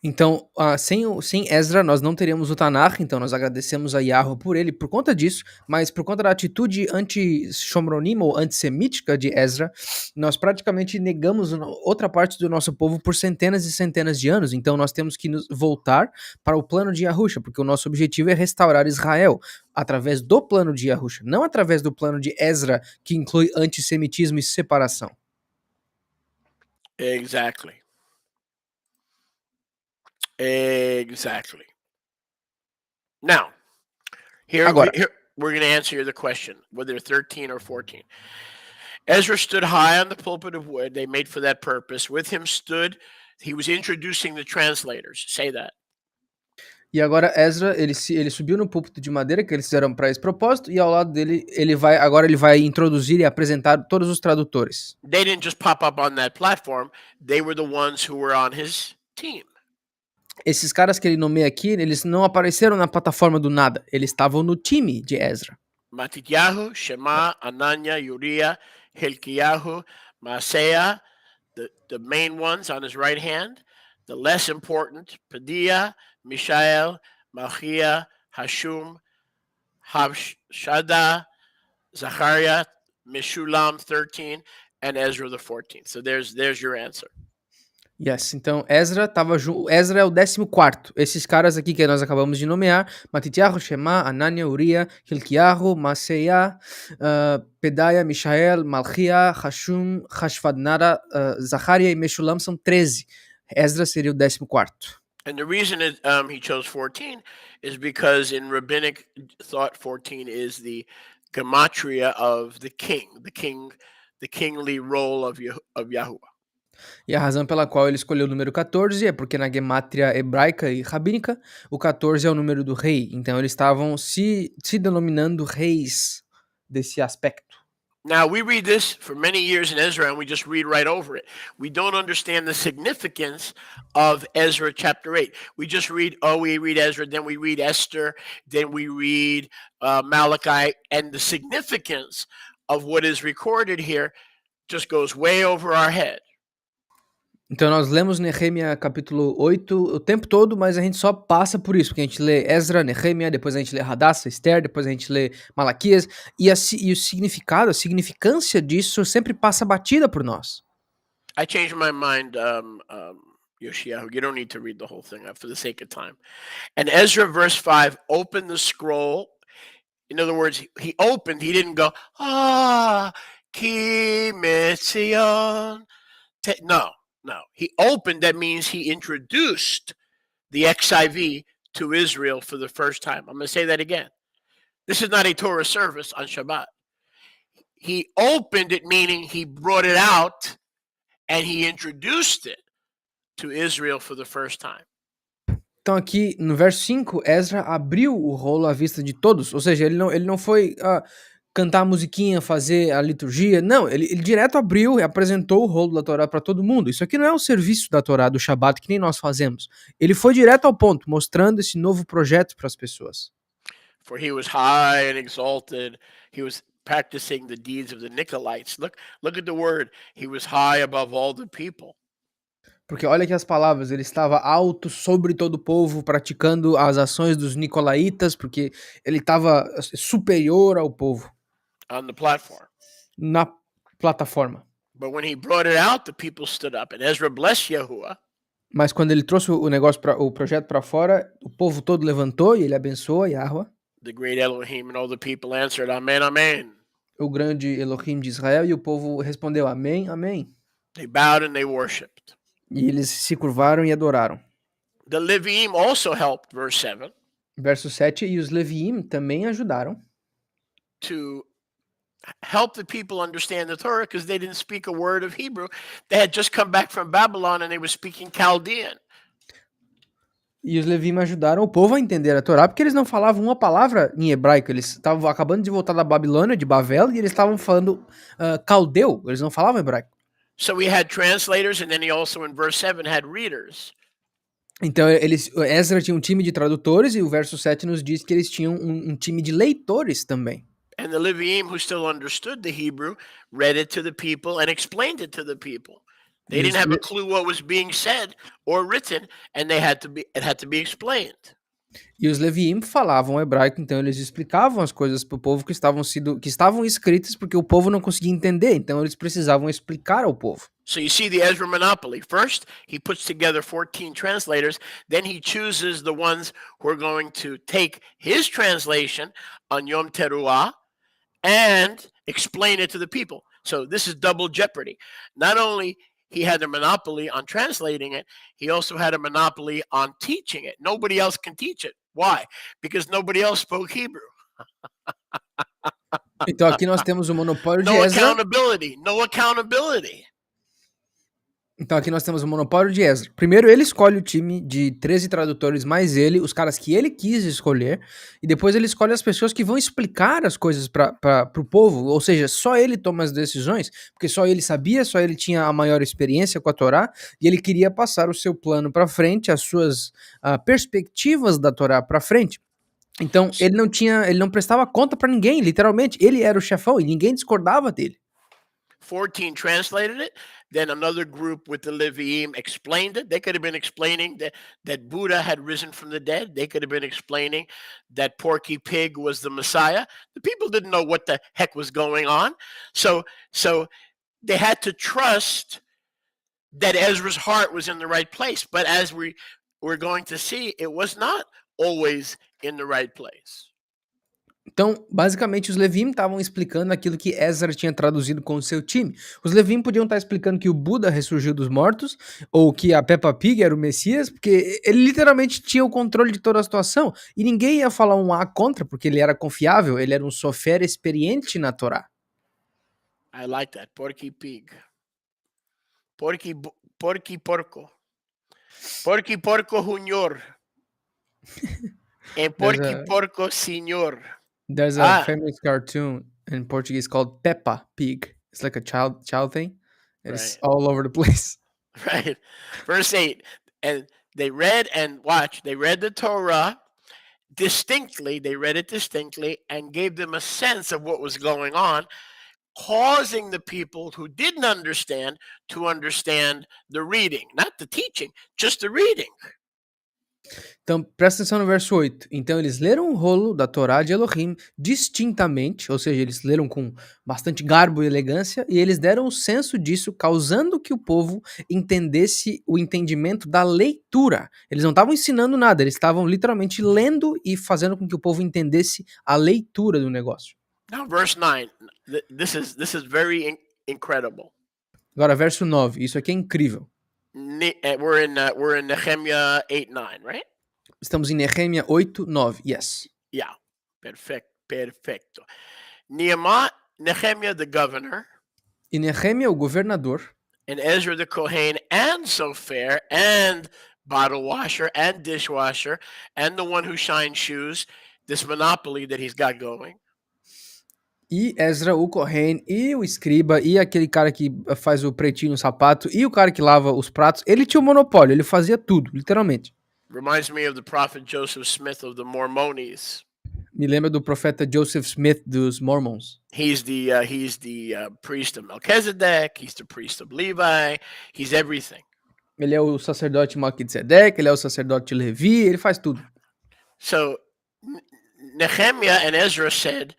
Então, sem Ezra, nós não teríamos o Tanakh, então nós agradecemos a Yahweh por ele, por conta disso, mas por conta da atitude anti-Shomronim ou antissemítica de Ezra, nós praticamente negamos outra parte do nosso povo por centenas e centenas de anos, então nós temos que nos voltar para o plano de Yahusha, porque o nosso objetivo é restaurar Israel, através do plano de Yahusha, não através do plano de Ezra, que inclui antissemitismo e separação. Exactly. Exactly. Now, here we're going to answer the question, whether 13 or 14. Ezra stood high on the pulpit of wood. They made for that purpose. With him he was introducing the translators. Say that. E agora Ezra, ele subiu no púlpito de madeira que eles fizeram para esse propósito, e ao lado dele, ele vai introduzir e apresentar todos os tradutores. They didn't just pop up on that platform. They were the ones who were on his team. Esses caras que ele nomeia aqui, eles não apareceram na plataforma do nada. Eles estavam no time de Ezra. Matityahu, Shema, Ananya, Uriah, Hilkiyahu, Maaseiah, the main ones on his right hand. The less important, Pedaiah, Mishael, Malchiah, Hashum, Habshada, Zachariah, Meshulam, 13, and Ezra the 14th. So there's your answer. Yes, então Ezra é o 14º. Esses caras aqui que nós acabamos de nomear, Matityahu, Shema, Anania, Uriah, Hilkiyahu, Maaseiah, Pedaiah, Mishael, Malchiah, Hashum, Hashvadnara, Zachariah e Meshulam são 13. Ezra seria o 14º. And the reason he chose 14 is because in rabbinic thought 14 is the gematria of the kingly role of Yahuwah. E a razão pela qual ele escolheu o número 14 é porque na gemátria hebraica e rabínica, o 14 é o número do rei. Então eles estavam se denominando reis desse aspecto. Now we read this for many years in Ezra and we just read right over it. We don't understand the significance of Ezra chapter 8. We just read Ezra, then we read Esther, then we read Malachi, and the significance of what is recorded here just goes way over our head. Então nós lemos Nehemia capítulo 8 o tempo todo, mas a gente só passa por isso, porque a gente lê Ezra, Nehemia, depois a gente lê Hadassah, Esther, depois a gente lê Malaquias, e o significado, a significância disso sempre passa batida por nós. I changed my mind, Yoshiyahu. You don't need to read the whole thing for the sake of time. And Ezra verse 5 opened the scroll. In other words, he opened, he didn't go, Ki Metzion. No, he opened, that means he introduced the XIV to Israel for the first time. I'm going to say that again. This is not a Torah service on Shabbat. He opened it, meaning he brought it out and he introduced it to Israel for the first time. Então aqui no verso 5, Ezra abriu o rolo à vista de todos, ou seja, ele não foi cantar a musiquinha, fazer a liturgia. Não, ele direto abriu e apresentou o rolo da Torá para todo mundo. Isso aqui não é o serviço da Torá, do Shabbat, que nem nós fazemos. Ele foi direto ao ponto, mostrando esse novo projeto para as pessoas. For he was high and exalted. He was practicing the deeds of the Nicolaitans. Look at the word. He was high above all the people. Porque olha aqui as palavras, ele estava alto sobre todo o povo, praticando as ações dos nicolaítas, porque ele estava superior ao povo, On the platform. na plataforma. But when he brought it out, the people stood up. And Ezra blessed Yahuwah. Mas quando ele trouxe o negócio, o projeto para fora, o povo todo levantou e ele abençoou Yahweh, The great Elohim and all the people answered, Amen, Amen. o grande Elohim de Israel, e o povo respondeu amém, amém. They bowed and they worshipped. E eles se curvaram e adoraram. The Leviim also helped, verse 7, Verso 7, e os Leviim também ajudaram to help the people understand the Torah because they didn't speak a word of Hebrew. They had just come back from Babylon and they were speaking Chaldean. E os Leviim ajudaram o povo a entender a Torá, porque eles não falavam uma palavra em hebraico. Eles estavam acabando de voltar da Babilônia, de Babel, e eles estavam falando caldeu. Eles não falavam hebraico. So we had translators, and then he also, in verse 7, had readers. Então, Ezra tinha um time de tradutores, e o verso 7 nos diz que eles tinham um time de leitores também. And the Leviim, who still understood the Hebrew, read it to the people and explained it to the people. They didn't have a clue what was being said or written, and it had to be explained. E os Leviim falavam hebraico, então eles explicavam as coisas para o povo que estavam escritas, porque o povo não conseguia entender, então eles precisavam explicar ao povo. So you see the Ezra monopoly. First, he puts together 14 translators. Then he chooses the ones who are going to take his translation on Yom Teruah and explain it to the people. So this is double jeopardy. Not only he had a monopoly on translating it, he also had a monopoly on teaching it. Nobody else can teach it. Why? Because nobody else spoke Hebrew. Então aqui nós temos o monopólio de No Ezra. accountability. No accountability. Então aqui nós temos o monopólio de Ezra. Primeiro ele escolhe o time de 13 tradutores mais ele, os caras que ele quis escolher, e depois ele escolhe as pessoas que vão explicar as coisas para o povo, ou seja, só ele toma as decisões, porque só ele sabia, só ele tinha a maior experiência com a Torá, e ele queria passar o seu plano para frente, as suas perspectivas da Torá para frente. Então ele não prestava conta para ninguém, literalmente, ele era o chefão e ninguém discordava dele. 14 translated it. Then another group with the Leviim explained it. They could have been explaining that Buddha had risen from the dead. They could have been explaining that Porky Pig was the Messiah. The people didn't know what the heck was going on. So they had to trust that Ezra's heart was in the right place. But as we're going to see, it was not always in the right place. Então, basicamente, os Leviim estavam explicando aquilo que Ezra tinha traduzido com o seu time. Os Leviim podiam estar explicando que o Buda ressurgiu dos mortos, ou que a Peppa Pig era o Messias, porque ele literalmente tinha o controle de toda a situação, e ninguém ia falar um A contra, porque ele era confiável, ele era um sofer experiente na Torá. I like that. Porky Pig. Porky Porco. Porky Porco Junior. And Porky Porco Senior. There's a famous cartoon in Portuguese called Peppa Pig. It's like a child thing. It's all over the place. Right. Verse 8. And they read the Torah distinctly. They read it distinctly and gave them a sense of what was going on, causing the people who didn't understand to understand the reading. Not the teaching, just the reading. Então, presta atenção no verso 8. Então, eles leram o rolo da Torá de Elohim distintamente, ou seja, eles leram com bastante garbo e elegância, e eles deram o senso disso, causando que o povo entendesse o entendimento da leitura. Eles não estavam ensinando nada, eles estavam literalmente lendo e fazendo com que o povo entendesse a leitura do negócio. Now, verse 9. This is very incredible. Agora, verso 9. Isso aqui é incrível. We're in Nehemiah 8:9, right? Estamos em Nehemia 8, 9. Yes. Yeah. Perfecto. Nehemiah the governor. E Nehemia, o governador. And Ezra the Kohen and Sofer and bottle washer and dishwasher and the one who shines shoes. This monopoly that he's got going. E Ezra, o Kohen, e o escriba, e aquele cara que faz o pretinho no sapato, e o cara que lava os pratos, ele tinha o monopólio, ele fazia tudo, literalmente. Reminds me of the prophet Joseph Smith of the Mormonies. Me lembra do profeta Joseph Smith dos Mormons. He's the priest of Melchizedek. He's the priest of Levi. He's everything. Ele é o sacerdote Melquisedeque, ele é o sacerdote Levi, ele faz tudo. So Nehemiah and Ezra said,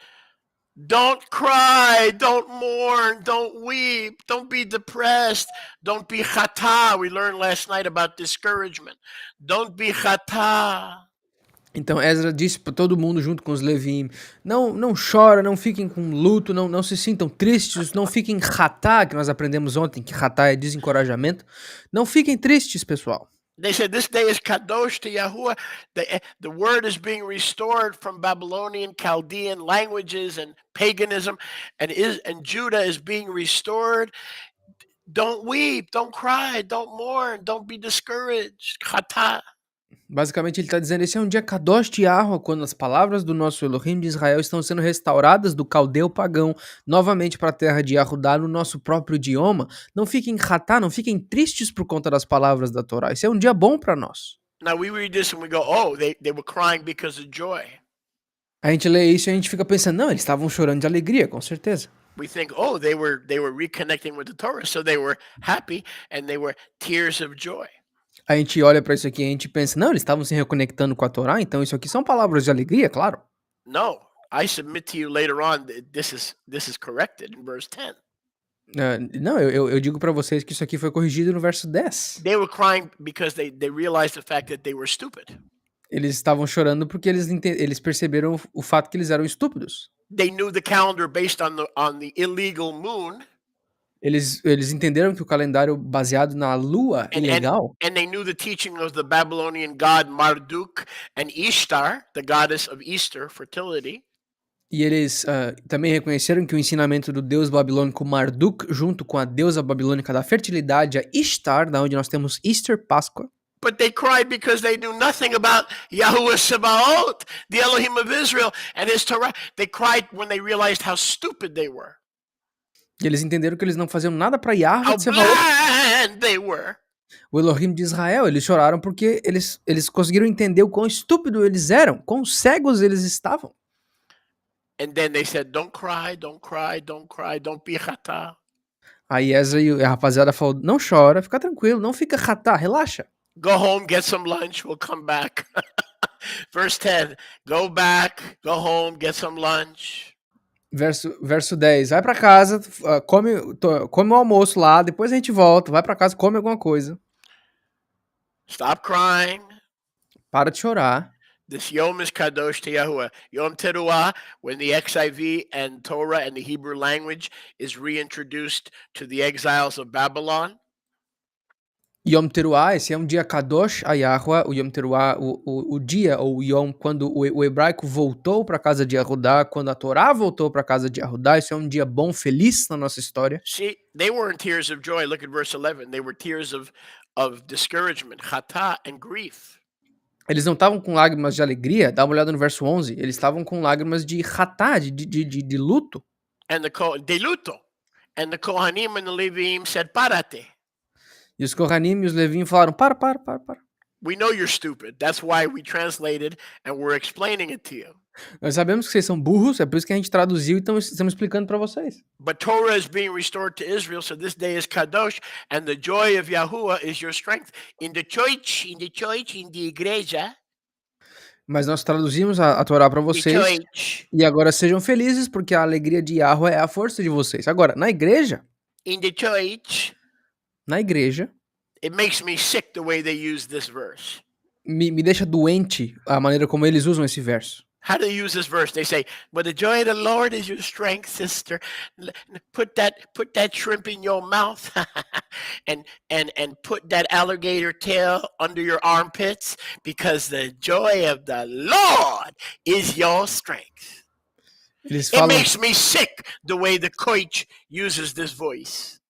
don't cry, don't mourn, don't weep, don't be depressed, don't be chata. We learned last night about discouragement. Don't be chata. Então Ezra disse para todo mundo junto com os Levim, não chora, não fiquem com luto, não se sintam tristes, não fiquem ratá, que nós aprendemos ontem, que ratá é desencorajamento. Não fiquem tristes, pessoal. They said this day is kadosh to Yahuwah. The word is being restored from Babylonian, Chaldean languages and paganism, and Judah is being restored. Don't weep, don't cry, don't mourn, don't be discouraged. Chata. Basicamente ele está dizendo, esse é um dia kadosh de Yahweh, quando as palavras do nosso Elohim de Israel estão sendo restauradas do caldeu pagão, novamente para a terra de Yahudá, no nosso próprio idioma. Não fiquem ratá, não fiquem tristes por conta das palavras da Torá. Esse é um dia bom para nós. Now we read this and we go, oh, they were crying because of joy. A gente lê isso e a gente fica pensando, não, eles estavam chorando de alegria, com certeza. We think, oh, they were reconnecting with the Torah, so they were happy and they were tears of joy. A gente olha para isso aqui e a gente pensa, não, eles estavam se reconectando com a Torá, então isso aqui são palavras de alegria, claro. No, I submit to you later on that this is corrected in verse 10. Não, eu digo para vocês que isso aqui foi corrigido no verso 10. They were crying because they realized the fact that they were stupid. Eles estavam chorando porque eles perceberam o fato que eles eram estúpidos. They knew the calendar based on the illegal moon. Eles entenderam que o calendário baseado na lua ilegal. And they knew the teaching of the Babylonian god Marduk and Ishtar, the goddess of Easter, fertility. E eles também reconheceram que o ensinamento do deus babilônico Marduk, junto com a deusa babilônica da fertilidade, a Ishtar, da onde nós temos Easter, Páscoa. But they cried because they knew nothing about Yahuwah Sabaoth, the Elohim of Israel, and his Torah. They cried when they realized how stupid they were. E eles entenderam que eles não faziam nada para Yahweh de Sabaoth. O Elohim de Israel. Eles choraram porque eles conseguiram entender o quão estúpido eles eram, quão cegos eles estavam. And then they said, don't cry, don't cry, don't cry, don't be chata. Aí Ezra e a rapaziada falou, não chora, fica tranquilo, não fica chata, relaxa. Go home, get some lunch, we'll come back. Verse 10, go back, go home, get some lunch. Verso 10, vai pra casa, come o almoço lá, depois a gente volta, vai pra casa, come alguma coisa. Stop crying. Para de chorar. This Yom is Kadosh to Yahuwah. Yom Teruah, when the XIV and Torah and the Hebrew language is reintroduced to the exiles of Babylon. Yom Teruah, esse é um dia Kadosh a Yahweh, o Yom Teruah, o dia, ou Yom, quando o hebraico voltou para a casa de Yahudá, quando a Torá voltou para a casa de Yahudá, isso é um dia bom, feliz na nossa história. See, they weren't tears of joy. Look at verse 11. They were tears of discouragement, chata, and grief. Eles não estavam com lágrimas de alegria, dá uma olhada no verso 11, eles estavam com lágrimas de chatá, de luto. De luto. And the Kohanim and the Leviim said, parate. E os Kohanim e os Levim falaram, para. We know you're stupid. That's why we translated and we're explaining it to you. Nós sabemos que vocês são burros, é por isso que a gente traduziu e estamos explicando para vocês. But Torah is being restored to Israel, so this day is Kadosh, and the joy of Yahuwah is your strength. In the church, in the igreja. Mas nós traduzimos a Torá para vocês. E agora sejam felizes, porque a alegria de Yahweh é a força de vocês. Agora, na igreja. In the church. Na igreja. It makes me sick the way they use this verse. Me deixa doente a maneira como eles usam esse verso. How do they use this verse? They say, "But the joy of the Lord is your strength, sister. Put that shrimp in your mouth, and put that alligator tail under your armpits, because the joy of the Lord is your strength." It makes me sick the way the coach uses this voice.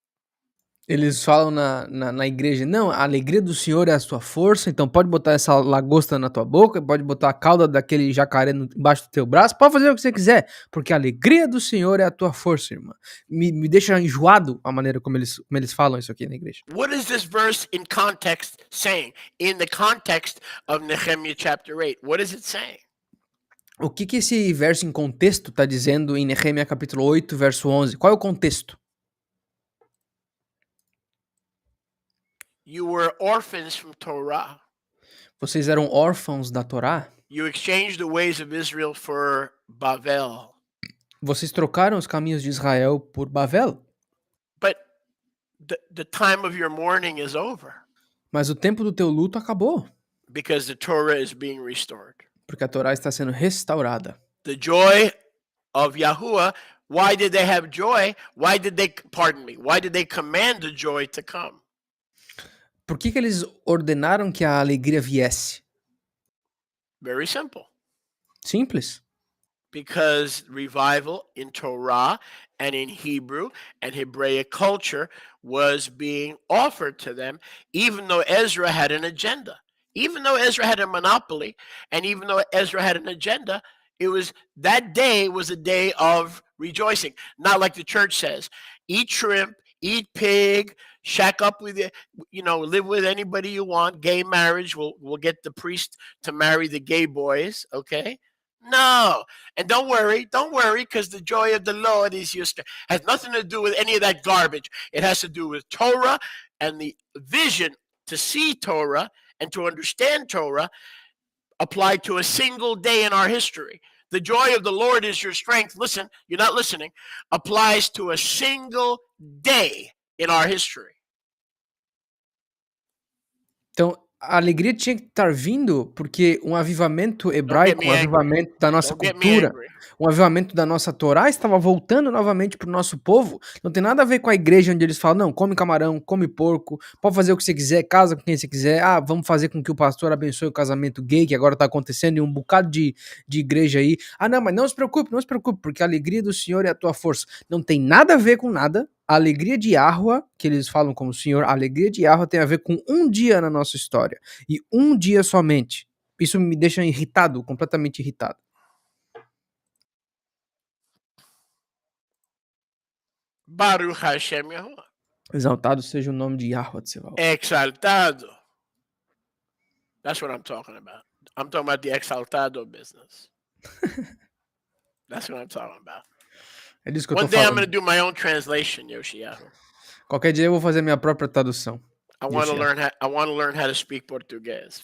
Eles falam na igreja, não, a alegria do Senhor é a sua força, então pode botar essa lagosta na tua boca, pode botar a cauda daquele jacaré embaixo do teu braço, pode fazer o que você quiser, porque a alegria do Senhor é a tua força, irmã. Me deixa enjoado a maneira como eles falam isso aqui na igreja. What is this verse in context saying? In the context of Nehemiah chapter 8, what is it saying? O que esse verso em contexto está dizendo em Nehemia capítulo 8, verso 11? Qual é o contexto? You were orphans from Torah. Vocês eram órfãos da Torá? You exchanged the ways of Israel for Bavel. Vocês trocaram os caminhos de Israel por Bavel? But the time of your mourning is over Mas o tempo do teu luto acabou, because the Torah is being restored. porque a Torá está sendo restaurada. The joy of Yahuwah, why did they have joy? Why did they command the joy to come? Por que eles ordenaram que a alegria viesse? Very simple. Simples. Because revival in Torah and in Hebrew and Hebraic culture was being offered to them, even though Ezra had an agenda. Even though Ezra had a monopoly, and even though Ezra had an agenda, that day was a day of rejoicing. Not like the church says, eat shrimp, eat pig, shack up with it, live with anybody you want, gay marriage, we'll get the priest to marry the gay boys, okay? No. And don't worry, because the joy of the Lord is your strength. Has nothing to do with any of that garbage. It has to do with Torah and the vision to see Torah and to understand Torah applied to a single day in our history. The joy of the Lord is your strength. Listen, you're not listening. Applies to a single day in our history. Então, a alegria tinha que estar vindo porque um avivamento hebraico, um avivamento da nossa cultura, um avivamento da nossa Torá estava voltando novamente para o nosso povo. Não tem nada a ver com a igreja onde eles falam, não, come camarão, come porco, pode fazer o que você quiser, casa com quem você quiser. Ah, vamos fazer com que o pastor abençoe o casamento gay, que agora está acontecendo em um bocado de igreja aí. Ah, não, mas não se preocupe, porque a alegria do Senhor é a tua força. Não tem nada a ver com nada. A alegria de Yahuwah, que eles falam como Senhor, a alegria de Yahuwah tem a ver com um dia na nossa história. E um dia somente. Isso me deixa irritado, completamente irritado. Baruch Hashem Yahuwah. Exaltado seja o nome de Yahuwah Tsevaot. Exaltado. That's what I'm talking about. I'm talking about the exaltado business. That's what I'm talking about. É disso que eu One tô day I'm falando. going to do my own translation, Yoshiyahu. Qualquer dia eu vou fazer minha própria tradução. I want to learn how to speak português.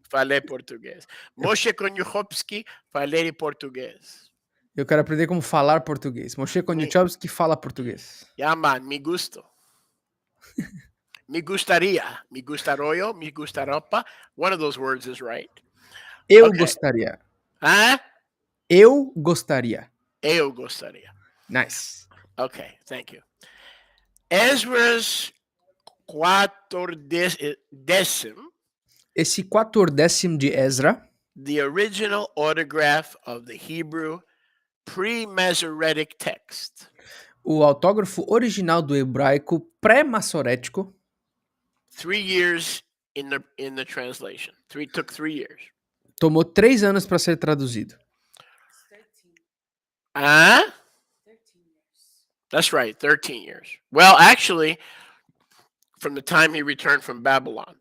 Falei português. Moshe Konyuchowski, falei português. Eu quero aprender como falar português. Moshe Konyuchowski fala português. Yeah, man, me gusto. Me gustaria. Me gustaroyo, me gustaropa. One of those words is right. Eu gostaria. Huh? Eu gostaria. Eu gostaria. Nice. Okay, thank you. Ezra's 14º. Esse 14º de Ezra, the original autograph of the Hebrew pre-Masoretic text. O autógrafo original do hebraico pré-massorético. 3 years in the translation. Took 3 years. Tomou 3 anos para ser traduzido. Huh? 13 years. That's right, 13 years. Well, actually, from the time he returned from Babylon.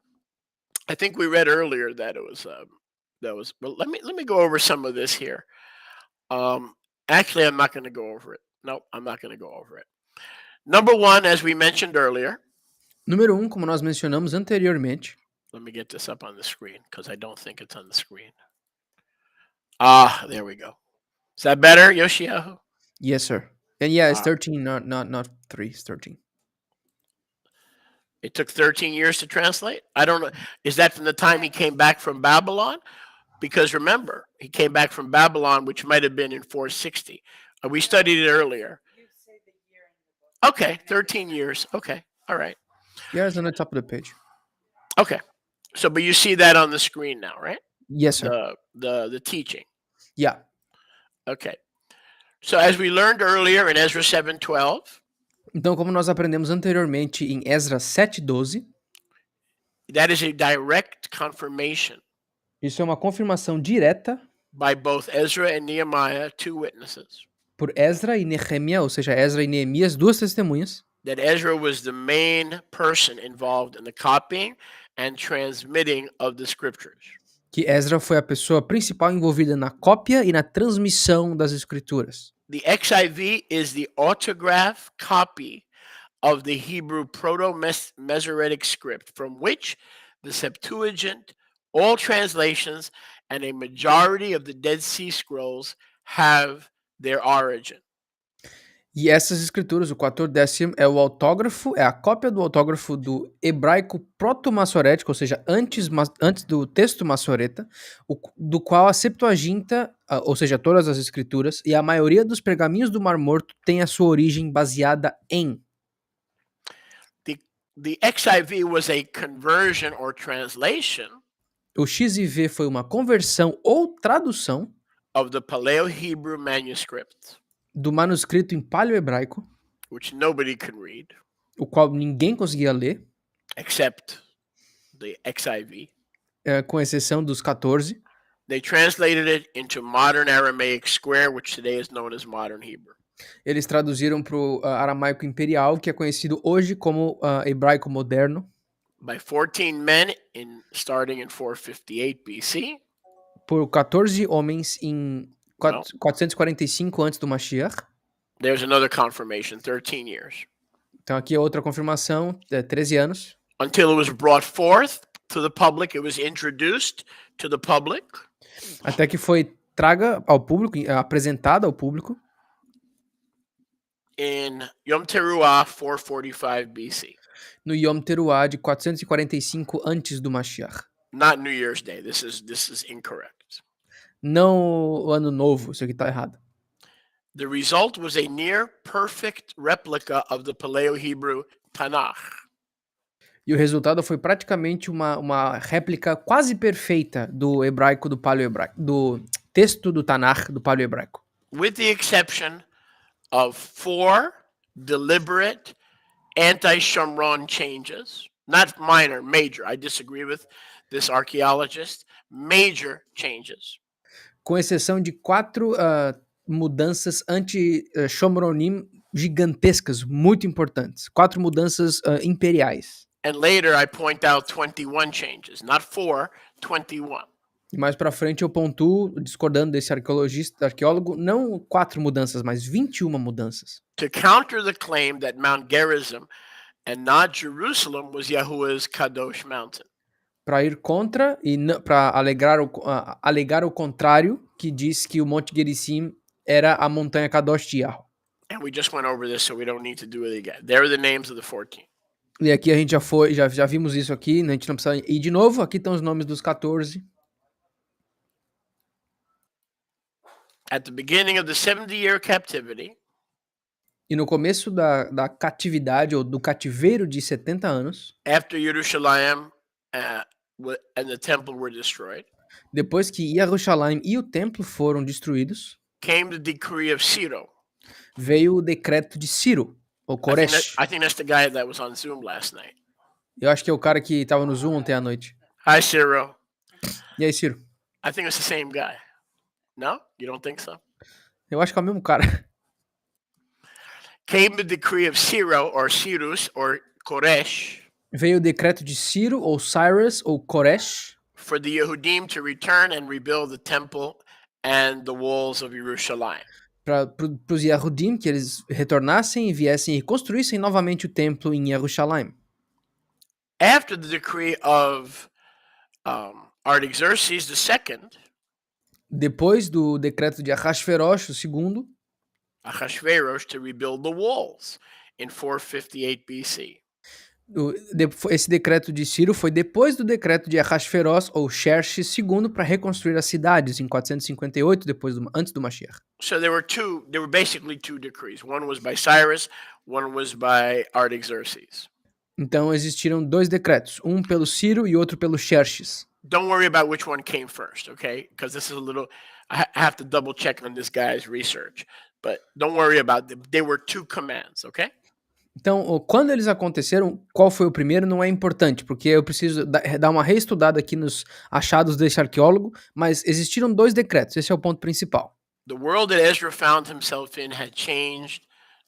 I think we read earlier that it was well, let me go over some of this here. Actually, I'm not going to go over it. No, I'm not going to go over it. Number 1, as we mentioned earlier. Número 1, como nós mencionamos anteriormente. Let me get this up on the screen because I don't think it's on the screen. There we go. Is that better, Yoshiyahu? Yes, sir. And yeah, it's 13, not 3, it's 13. It took 13 years to translate? I don't know. Is that from the time he came back from Babylon? Because remember, he came back from Babylon, which might have been in 460. We studied it earlier. Okay, 13 years. Okay, all right. Yeah, it's on the top of the page. Okay. So, but you see that on the screen now, right? Yes, sir. The teaching. Yeah. Okay. So as we learned earlier in Ezra 7:12. Então, como nós aprendemos anteriormente em Esdras 7:12, that is a direct confirmation isso é uma confirmação direta by both Ezra and Nehemiah, two witnesses, por Esdra e Nehemia, ou seja, Esdra e Neemias, duas testemunhas, that Ezra was the main person involved in the copying and transmitting of the scriptures. que Esdra foi a pessoa principal envolvida na cópia e na transmissão das escrituras. The XIV is the autograph copy of the Hebrew Proto-Masoretic script, from which the Septuagint, all translations, and a majority of the Dead Sea Scrolls have their origin. E essas escrituras, o 14º, é o autógrafo, é a cópia do autógrafo do hebraico proto-massorético, ou seja, antes do texto massoreta, do qual a Septuaginta, ou seja, todas as escrituras, e a maioria dos pergaminhos do Mar Morto tem a sua origem baseada em. The XIV was a conversion or translation O XIV foi uma conversão ou tradução of the Paleo-Hebrew manuscript, do manuscrito em paleo-hebraico, which nobody can read o qual ninguém conseguia ler, except the XIV. com exceção dos 14. They translated it into modern Aramaic square, which today is known as modern Hebrew. Eles traduziram para o aramaico imperial, que é conhecido hoje como hebraico moderno, By 14 men starting in 458 BC. por 14 homens em 445 antes do Mashiach. There's another confirmation, 13 years. Então aqui é outra confirmação, 13 anos. Until it was brought forth to the public, it was introduced to the public. Até que foi traga ao público, apresentada ao público. In Yom Teruah 445 BC. No Yom Teruah de 445 antes do Mashiach. Not New Year's Day. This is incorrect. Não o Ano Novo, isso aqui está errado. The result was a near perfect replica of the Paleo-Hebrew Tanakh. E o resultado foi praticamente uma réplica quase perfeita do hebraico do paleo-hebraico, do texto do Tanakh do paleo-hebraico. With the exception of 4 deliberate anti-Shomron changes, not minor, major. I disagree with this archaeologist. Major changes. Com exceção de 4 mudanças anti-Shomronim gigantescas, muito importantes. 4 mudanças imperiais. And later I point out 21 changes, not 4, 21. E mais pra frente eu pontuo, discordando desse arqueólogo, não 4 mudanças, mas 21 mudanças. To counter the claim that Mount Gerizim and not Jerusalem was Yahuwah's Kadosh mountain. Para ir contra e para alegar o contrário, que diz que o Monte Gerizim era a montanha Kadosh de Yahweh. And we just went over this, so we don't need to do it again. There are the names of the 14. E aqui a gente já vimos isso aqui, a gente não precisa ir de novo. Aqui estão os nomes dos 14. At the beginning of the 70-year captivity, e no começo da catividade, ou do cativeiro de 70 anos, after Yerushalayim and the temple were destroyed, depois que Jerusalém e o templo foram destruídos, came the decree of Ciro. Veio o decreto de Ciro, ou Koresh. I think that's the guy that was on Zoom last night. Eu acho que é o cara que estava no Zoom ontem à noite. Hi, Ciro. E aí, Ciro? I think it's the same guy. No? You don't think so? Eu acho que é o mesmo cara. Came the decree of Ciro, or Cyrus, or Koresh. Veio o decreto de Ciro, ou Cyrus, ou Koresh. For the Yehudim to return and rebuild the temple and the walls of Jerusalem. Para os Yehudim, que eles retornassem e viessem e construíssem novamente o templo em Jerusalém. After the decree of Artaxerxes II, depois do decreto de Ahasverosh II, Ahasuerus to rebuild the walls in 458 BC. Esse decreto de Ciro foi depois do decreto de Ahasverosh ou Xerxes II para reconstruir as cidades em 458 antes do Mashiach. So there were basically two decrees. One was by Cyrus, one was by Artaxerxes. Então existiram dois decretos, um pelo Ciro e outro pelo Xerxes. Don't worry about which one came first, okay? Because this is a little I have to double check on this guy's research. But don't worry about them. They were two commands, okay? Então, quando eles aconteceram, qual foi o primeiro não é importante, porque eu preciso dar uma reestudada aqui nos achados desse arqueólogo, mas existiram 2 decretos, esse é o ponto principal. The world that Ezra found himself in had changed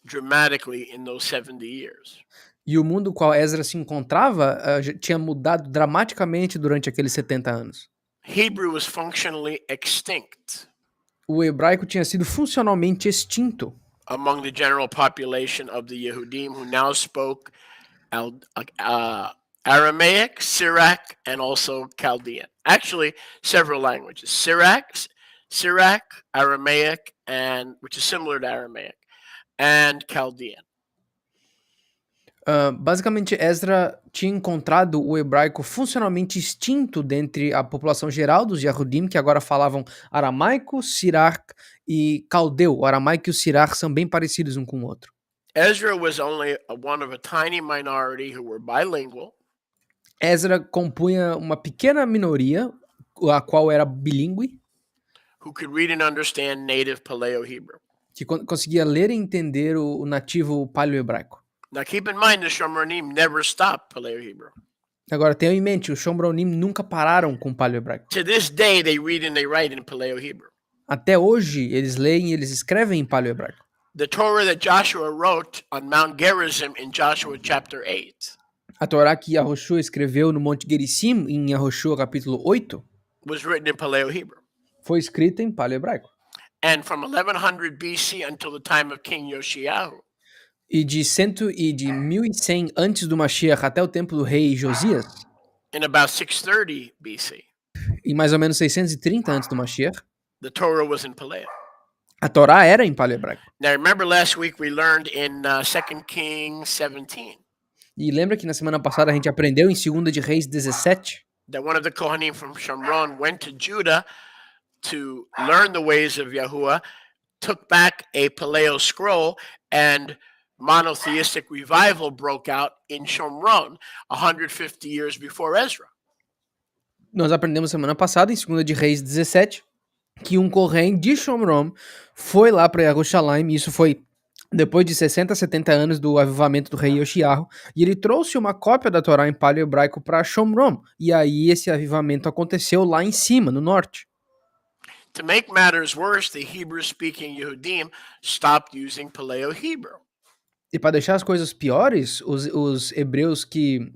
dramatically in those 70 years. E o mundo qual Esdra se encontrava, tinha mudado dramaticamente durante aqueles 70 anos. Hebrew was functionally extinct O hebraico tinha sido funcionalmente extinto among the general population of the Yehudim, who now spoke Aramaic, Syriac, and also Chaldean. Actually, several languages: Syriac, Aramaic, and which is similar to Aramaic, and Chaldean. Basicamente, Esdra tinha encontrado o hebraico funcionalmente extinto dentre a população geral dos Yahudim, que agora falavam aramaico, Sirac e caldeu. O aramaico e o Sirac são bem parecidos um com o outro. Ezra was only one of a tiny minority who were bilingual. Esdra compunha uma pequena minoria, a qual era bilíngue, who could read and understand native Paleo-Hebrew. que conseguia ler e entender o nativo paleo-hebraico. Now keep in mind the Shomronim never stopped Paleo-Hebrew. Agora, tenham em mente, os Shomronim nunca pararam com o paleo-hebraico. To this day, they read and they write in Paleo-Hebrew. Até hoje, eles leem e eles escrevem em paleo-hebraico. The Torah that Joshua wrote on Mount Gerizim in Joshua chapter 8 A Torá que Yahoshua escreveu no Monte Gerizim, em Yahoshua capítulo 8, was written in Paleo-Hebrew. foi escrita em paleo-hebraico. And from 1100 BC until the time of King Yoshiyahu, E de 1100 antes do Mashiach até o tempo do rei Josias, in about 630 BC, em mais ou menos 630 antes do Mashiach, the Torah was in Paleo. a Torá era em paleo-hebraico. Now remember last week we learned in 2 Kings 17 E lembra que na semana passada a gente aprendeu em 2 de Reis 17 that one of the Kohanim from Shomron went to Judah to learn the ways of Yahuwah, took back a Paleo scroll, and monotheistic revival broke out in Shomron 150 years before Ezra. Nós aprendemos semana passada, em 2 de Reis 17, que um Kohen de Shomron foi lá para Yerushalayim, e isso foi depois de 60, 70 anos do avivamento do rei Yoshiyahu, e ele trouxe uma cópia da Torá em paleo-hebraico para Shomron, e aí esse avivamento aconteceu lá em cima, no norte. To make matters worse, the Hebrew-speaking Yehudim stopped using Paleo-Hebrew. E para deixar as coisas piores, os hebreus que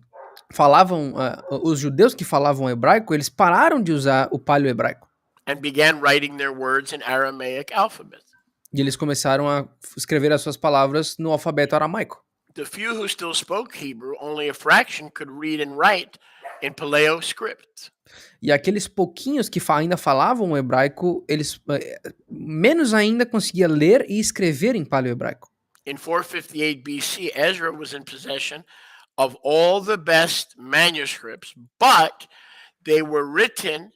falavam, os judeus que falavam hebraico, eles pararam de usar o paleo-hebraico. And began writing their words in Aramaic alphabet. E eles começaram a escrever as suas palavras no alfabeto aramaico. The few who still spoke Hebrew, only a fraction could read and write in Paleo script. E aqueles pouquinhos que ainda falavam hebraico, eles menos ainda conseguiam ler e escrever em paleo-hebraico. In 458 BC, Ezra was in possession of all the best manuscripts, but they were written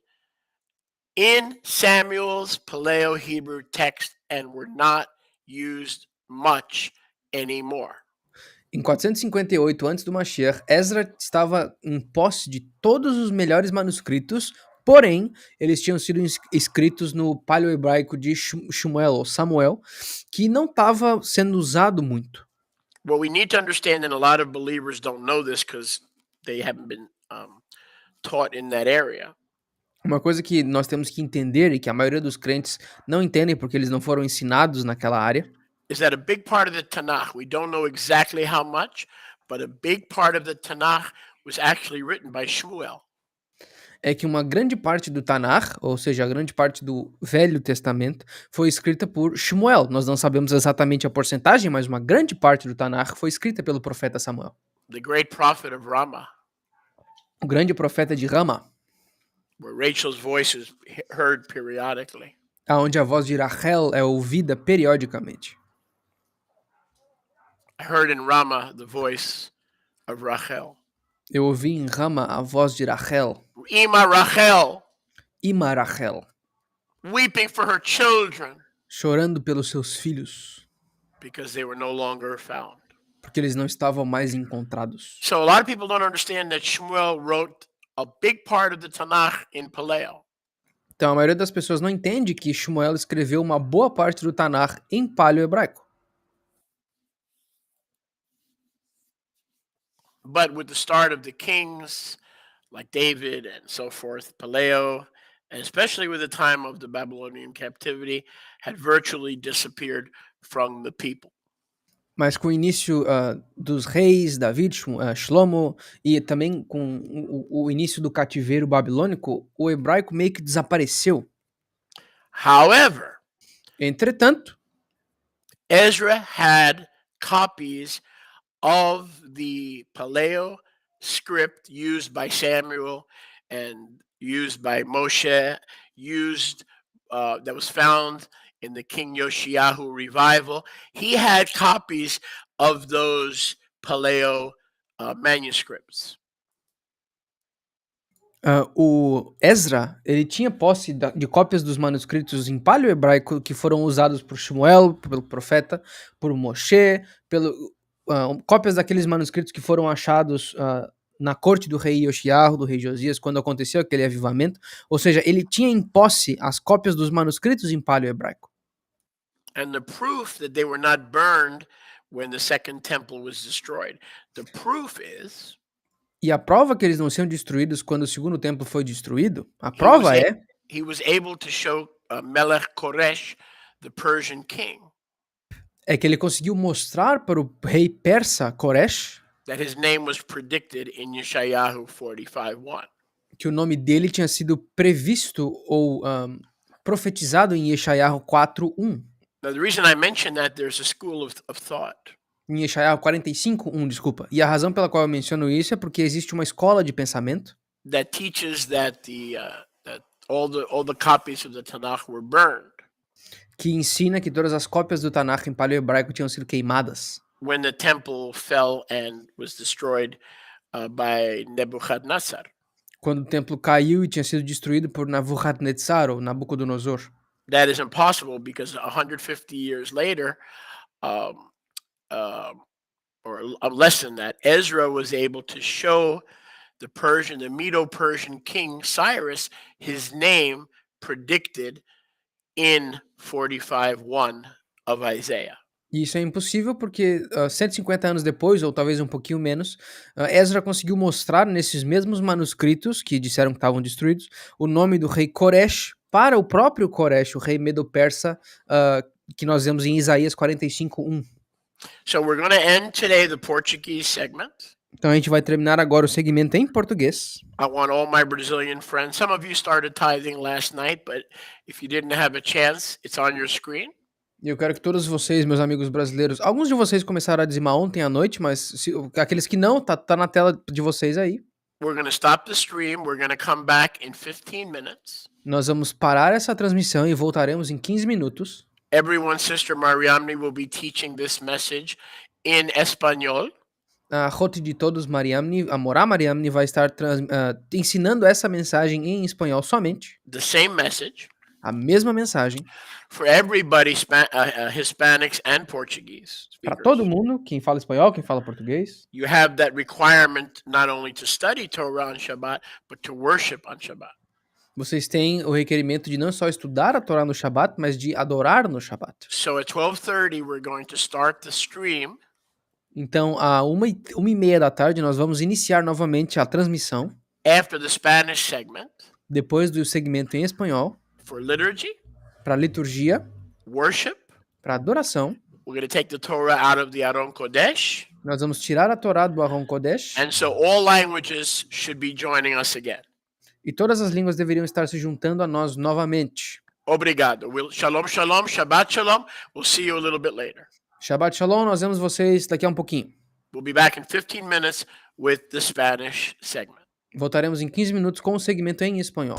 in Samuel's Paleo-Hebrew text and were not used much anymore. Em 458 a.C. do Mashiach, Ezra estava em posse de todos os melhores manuscritos, porém, eles tinham sido escritos no paleo-hebraico de Shmuel, ou Samuel, que não estava sendo usado muito. What we need to understand, and a lot of believers don't know this because they haven't been taught in that area. Uma coisa que nós temos que entender e que a maioria dos crentes não entendem porque eles não foram ensinados naquela área, is that a big part of the Tanakh, we don't know exactly how much, but a big part of the Tanakh was actually written by Shmuel. É que uma grande parte do Tanakh, ou seja, a grande parte do Velho Testamento, foi escrita por Shmuel. Nós não sabemos exatamente a porcentagem, mas uma grande parte do Tanakh foi escrita pelo profeta Samuel. The great prophet of Ramah. O grande profeta de Rama, where Rachel's voice is heard periodically. Onde a voz de Rachel é ouvida periodicamente. I heard in Ramah the voice of Rachel. Eu ouvi em Rama a voz de Rachel. Ima Rachel. Ima Rachel. Weeping for her children. Chorando pelos seus filhos. Because they were no longer found. Porque eles não estavam mais encontrados. So a lot of people don't understand that Shmuel wrote a big part of the Tanakh in Paleo. Então a maioria das pessoas não entende que Shmuel escreveu uma boa parte do Tanakh em paleo-hebraico. But with the start of the kings, like David and so forth, Paleo, and especially with the time of the Babylonian captivity, had virtually disappeared from the people. Mas com o início dos reis, David, Shlomo, e também com o início do cativeiro babilônico, o hebraico meio que desapareceu. However, Entretanto, Ezra had copies of the Paleo script used by Samuel and used by Moshe, that was found in the King Yoshiyahu revival. He had copies of those Paleo manuscripts. o Ezra, ele tinha posse de cópias dos manuscritos em paleo-hebraico que foram usados por Shmuel, pelo profeta, por Moshe, cópias daqueles manuscritos que foram achados na corte do rei Yoshiyahu, do rei Josias, quando aconteceu aquele avivamento. Ou seja, ele tinha em posse as cópias dos manuscritos em paleo-hebraico. And the proof that they were not burned when the second temple was destroyed. The proof is E a prova que eles não são destruídos quando o segundo templo foi destruído, a prova é he was able to show Melech Koresh, the Persian king, que ele conseguiu mostrar para o rei persa Koresh that his name was predicted in Yeshayahu 45:1. que o nome dele tinha sido previsto ou profetizado em Yeshayahu 4:1. Now, the reason I mention that, there's a school of thought Em Yeshayahu 45:1, desculpa. E a razão pela qual eu menciono isso é porque existe uma escola de pensamento that teaches that that all the copies of the Tanakh were burned que ensina que todas as cópias do Tanakh em paleo-hebraico tinham sido queimadas when the temple fell and was destroyed by Nebuchadnezzar. quando o templo caiu e tinha sido destruído por Nabucodonosor ou Nabucodonosor. That is impossible because 150 years later, or less than that, Ezra was able to show the Medo-Persian king Cyrus his name predicted in 45:1 of Isaiah. E isso é impossível porque 150 anos depois, ou talvez um pouquinho menos, Ezra conseguiu mostrar nesses mesmos manuscritos que disseram que estavam destruídos o nome do rei Koresh para o próprio Koresh, o rei medo-persa, que nós vemos em Isaías 45:1. So we're going to end today the Portuguese segment. Então a gente vai terminar agora o segmento em português. I want all my Brazilian friends. Some of you started tithing last night, but if you didn't have a chance, it's on your screen. E eu quero que todos vocês, meus amigos brasileiros, alguns de vocês começaram a dizimar ontem à noite, mas aqueles que não, tá na tela de vocês aí. We're going to stop the stream. We're going to come back in 15 minutes. Nós vamos parar essa transmissão e voltaremos em 15 minutos. Everyone, Sister Mariamne will be teaching this message in Español. A Roti de todos, Mariamne, a Morá Mariamne vai estar ensinando essa mensagem em espanhol somente. The same message. A mesma mensagem. For everybody, Hispanics and Portuguese Para speakers. todo mundo, quem fala espanhol, quem fala português. You have that requirement not only to study Torah on Shabbat, but to worship on Shabbat. Vocês têm o requerimento de não só estudar a Torá no Shabbat, mas de adorar no Shabbat. So at 12:30, we're going to start the stream. Então, à 1h30 da tarde, nós vamos iniciar novamente a transmissão. After the Spanish segment. Depois do segmento em espanhol. For liturgy. Para liturgia. Worship. Para adoração. We're going to take the Torah out of the Aron Kodesh. Nós vamos tirar a Torá do Aron Kodesh. And so all languages should be joining us again. E todas as línguas deveriam estar se juntando a nós novamente. Obrigado. Shalom, shalom, Shabbat shalom. We'll see you a little bit later. Shabbat shalom, nós vemos vocês daqui a um pouquinho. We'll be back in 15 minutes with the Spanish segment. Voltaremos em 15 minutos com o segmento em espanhol.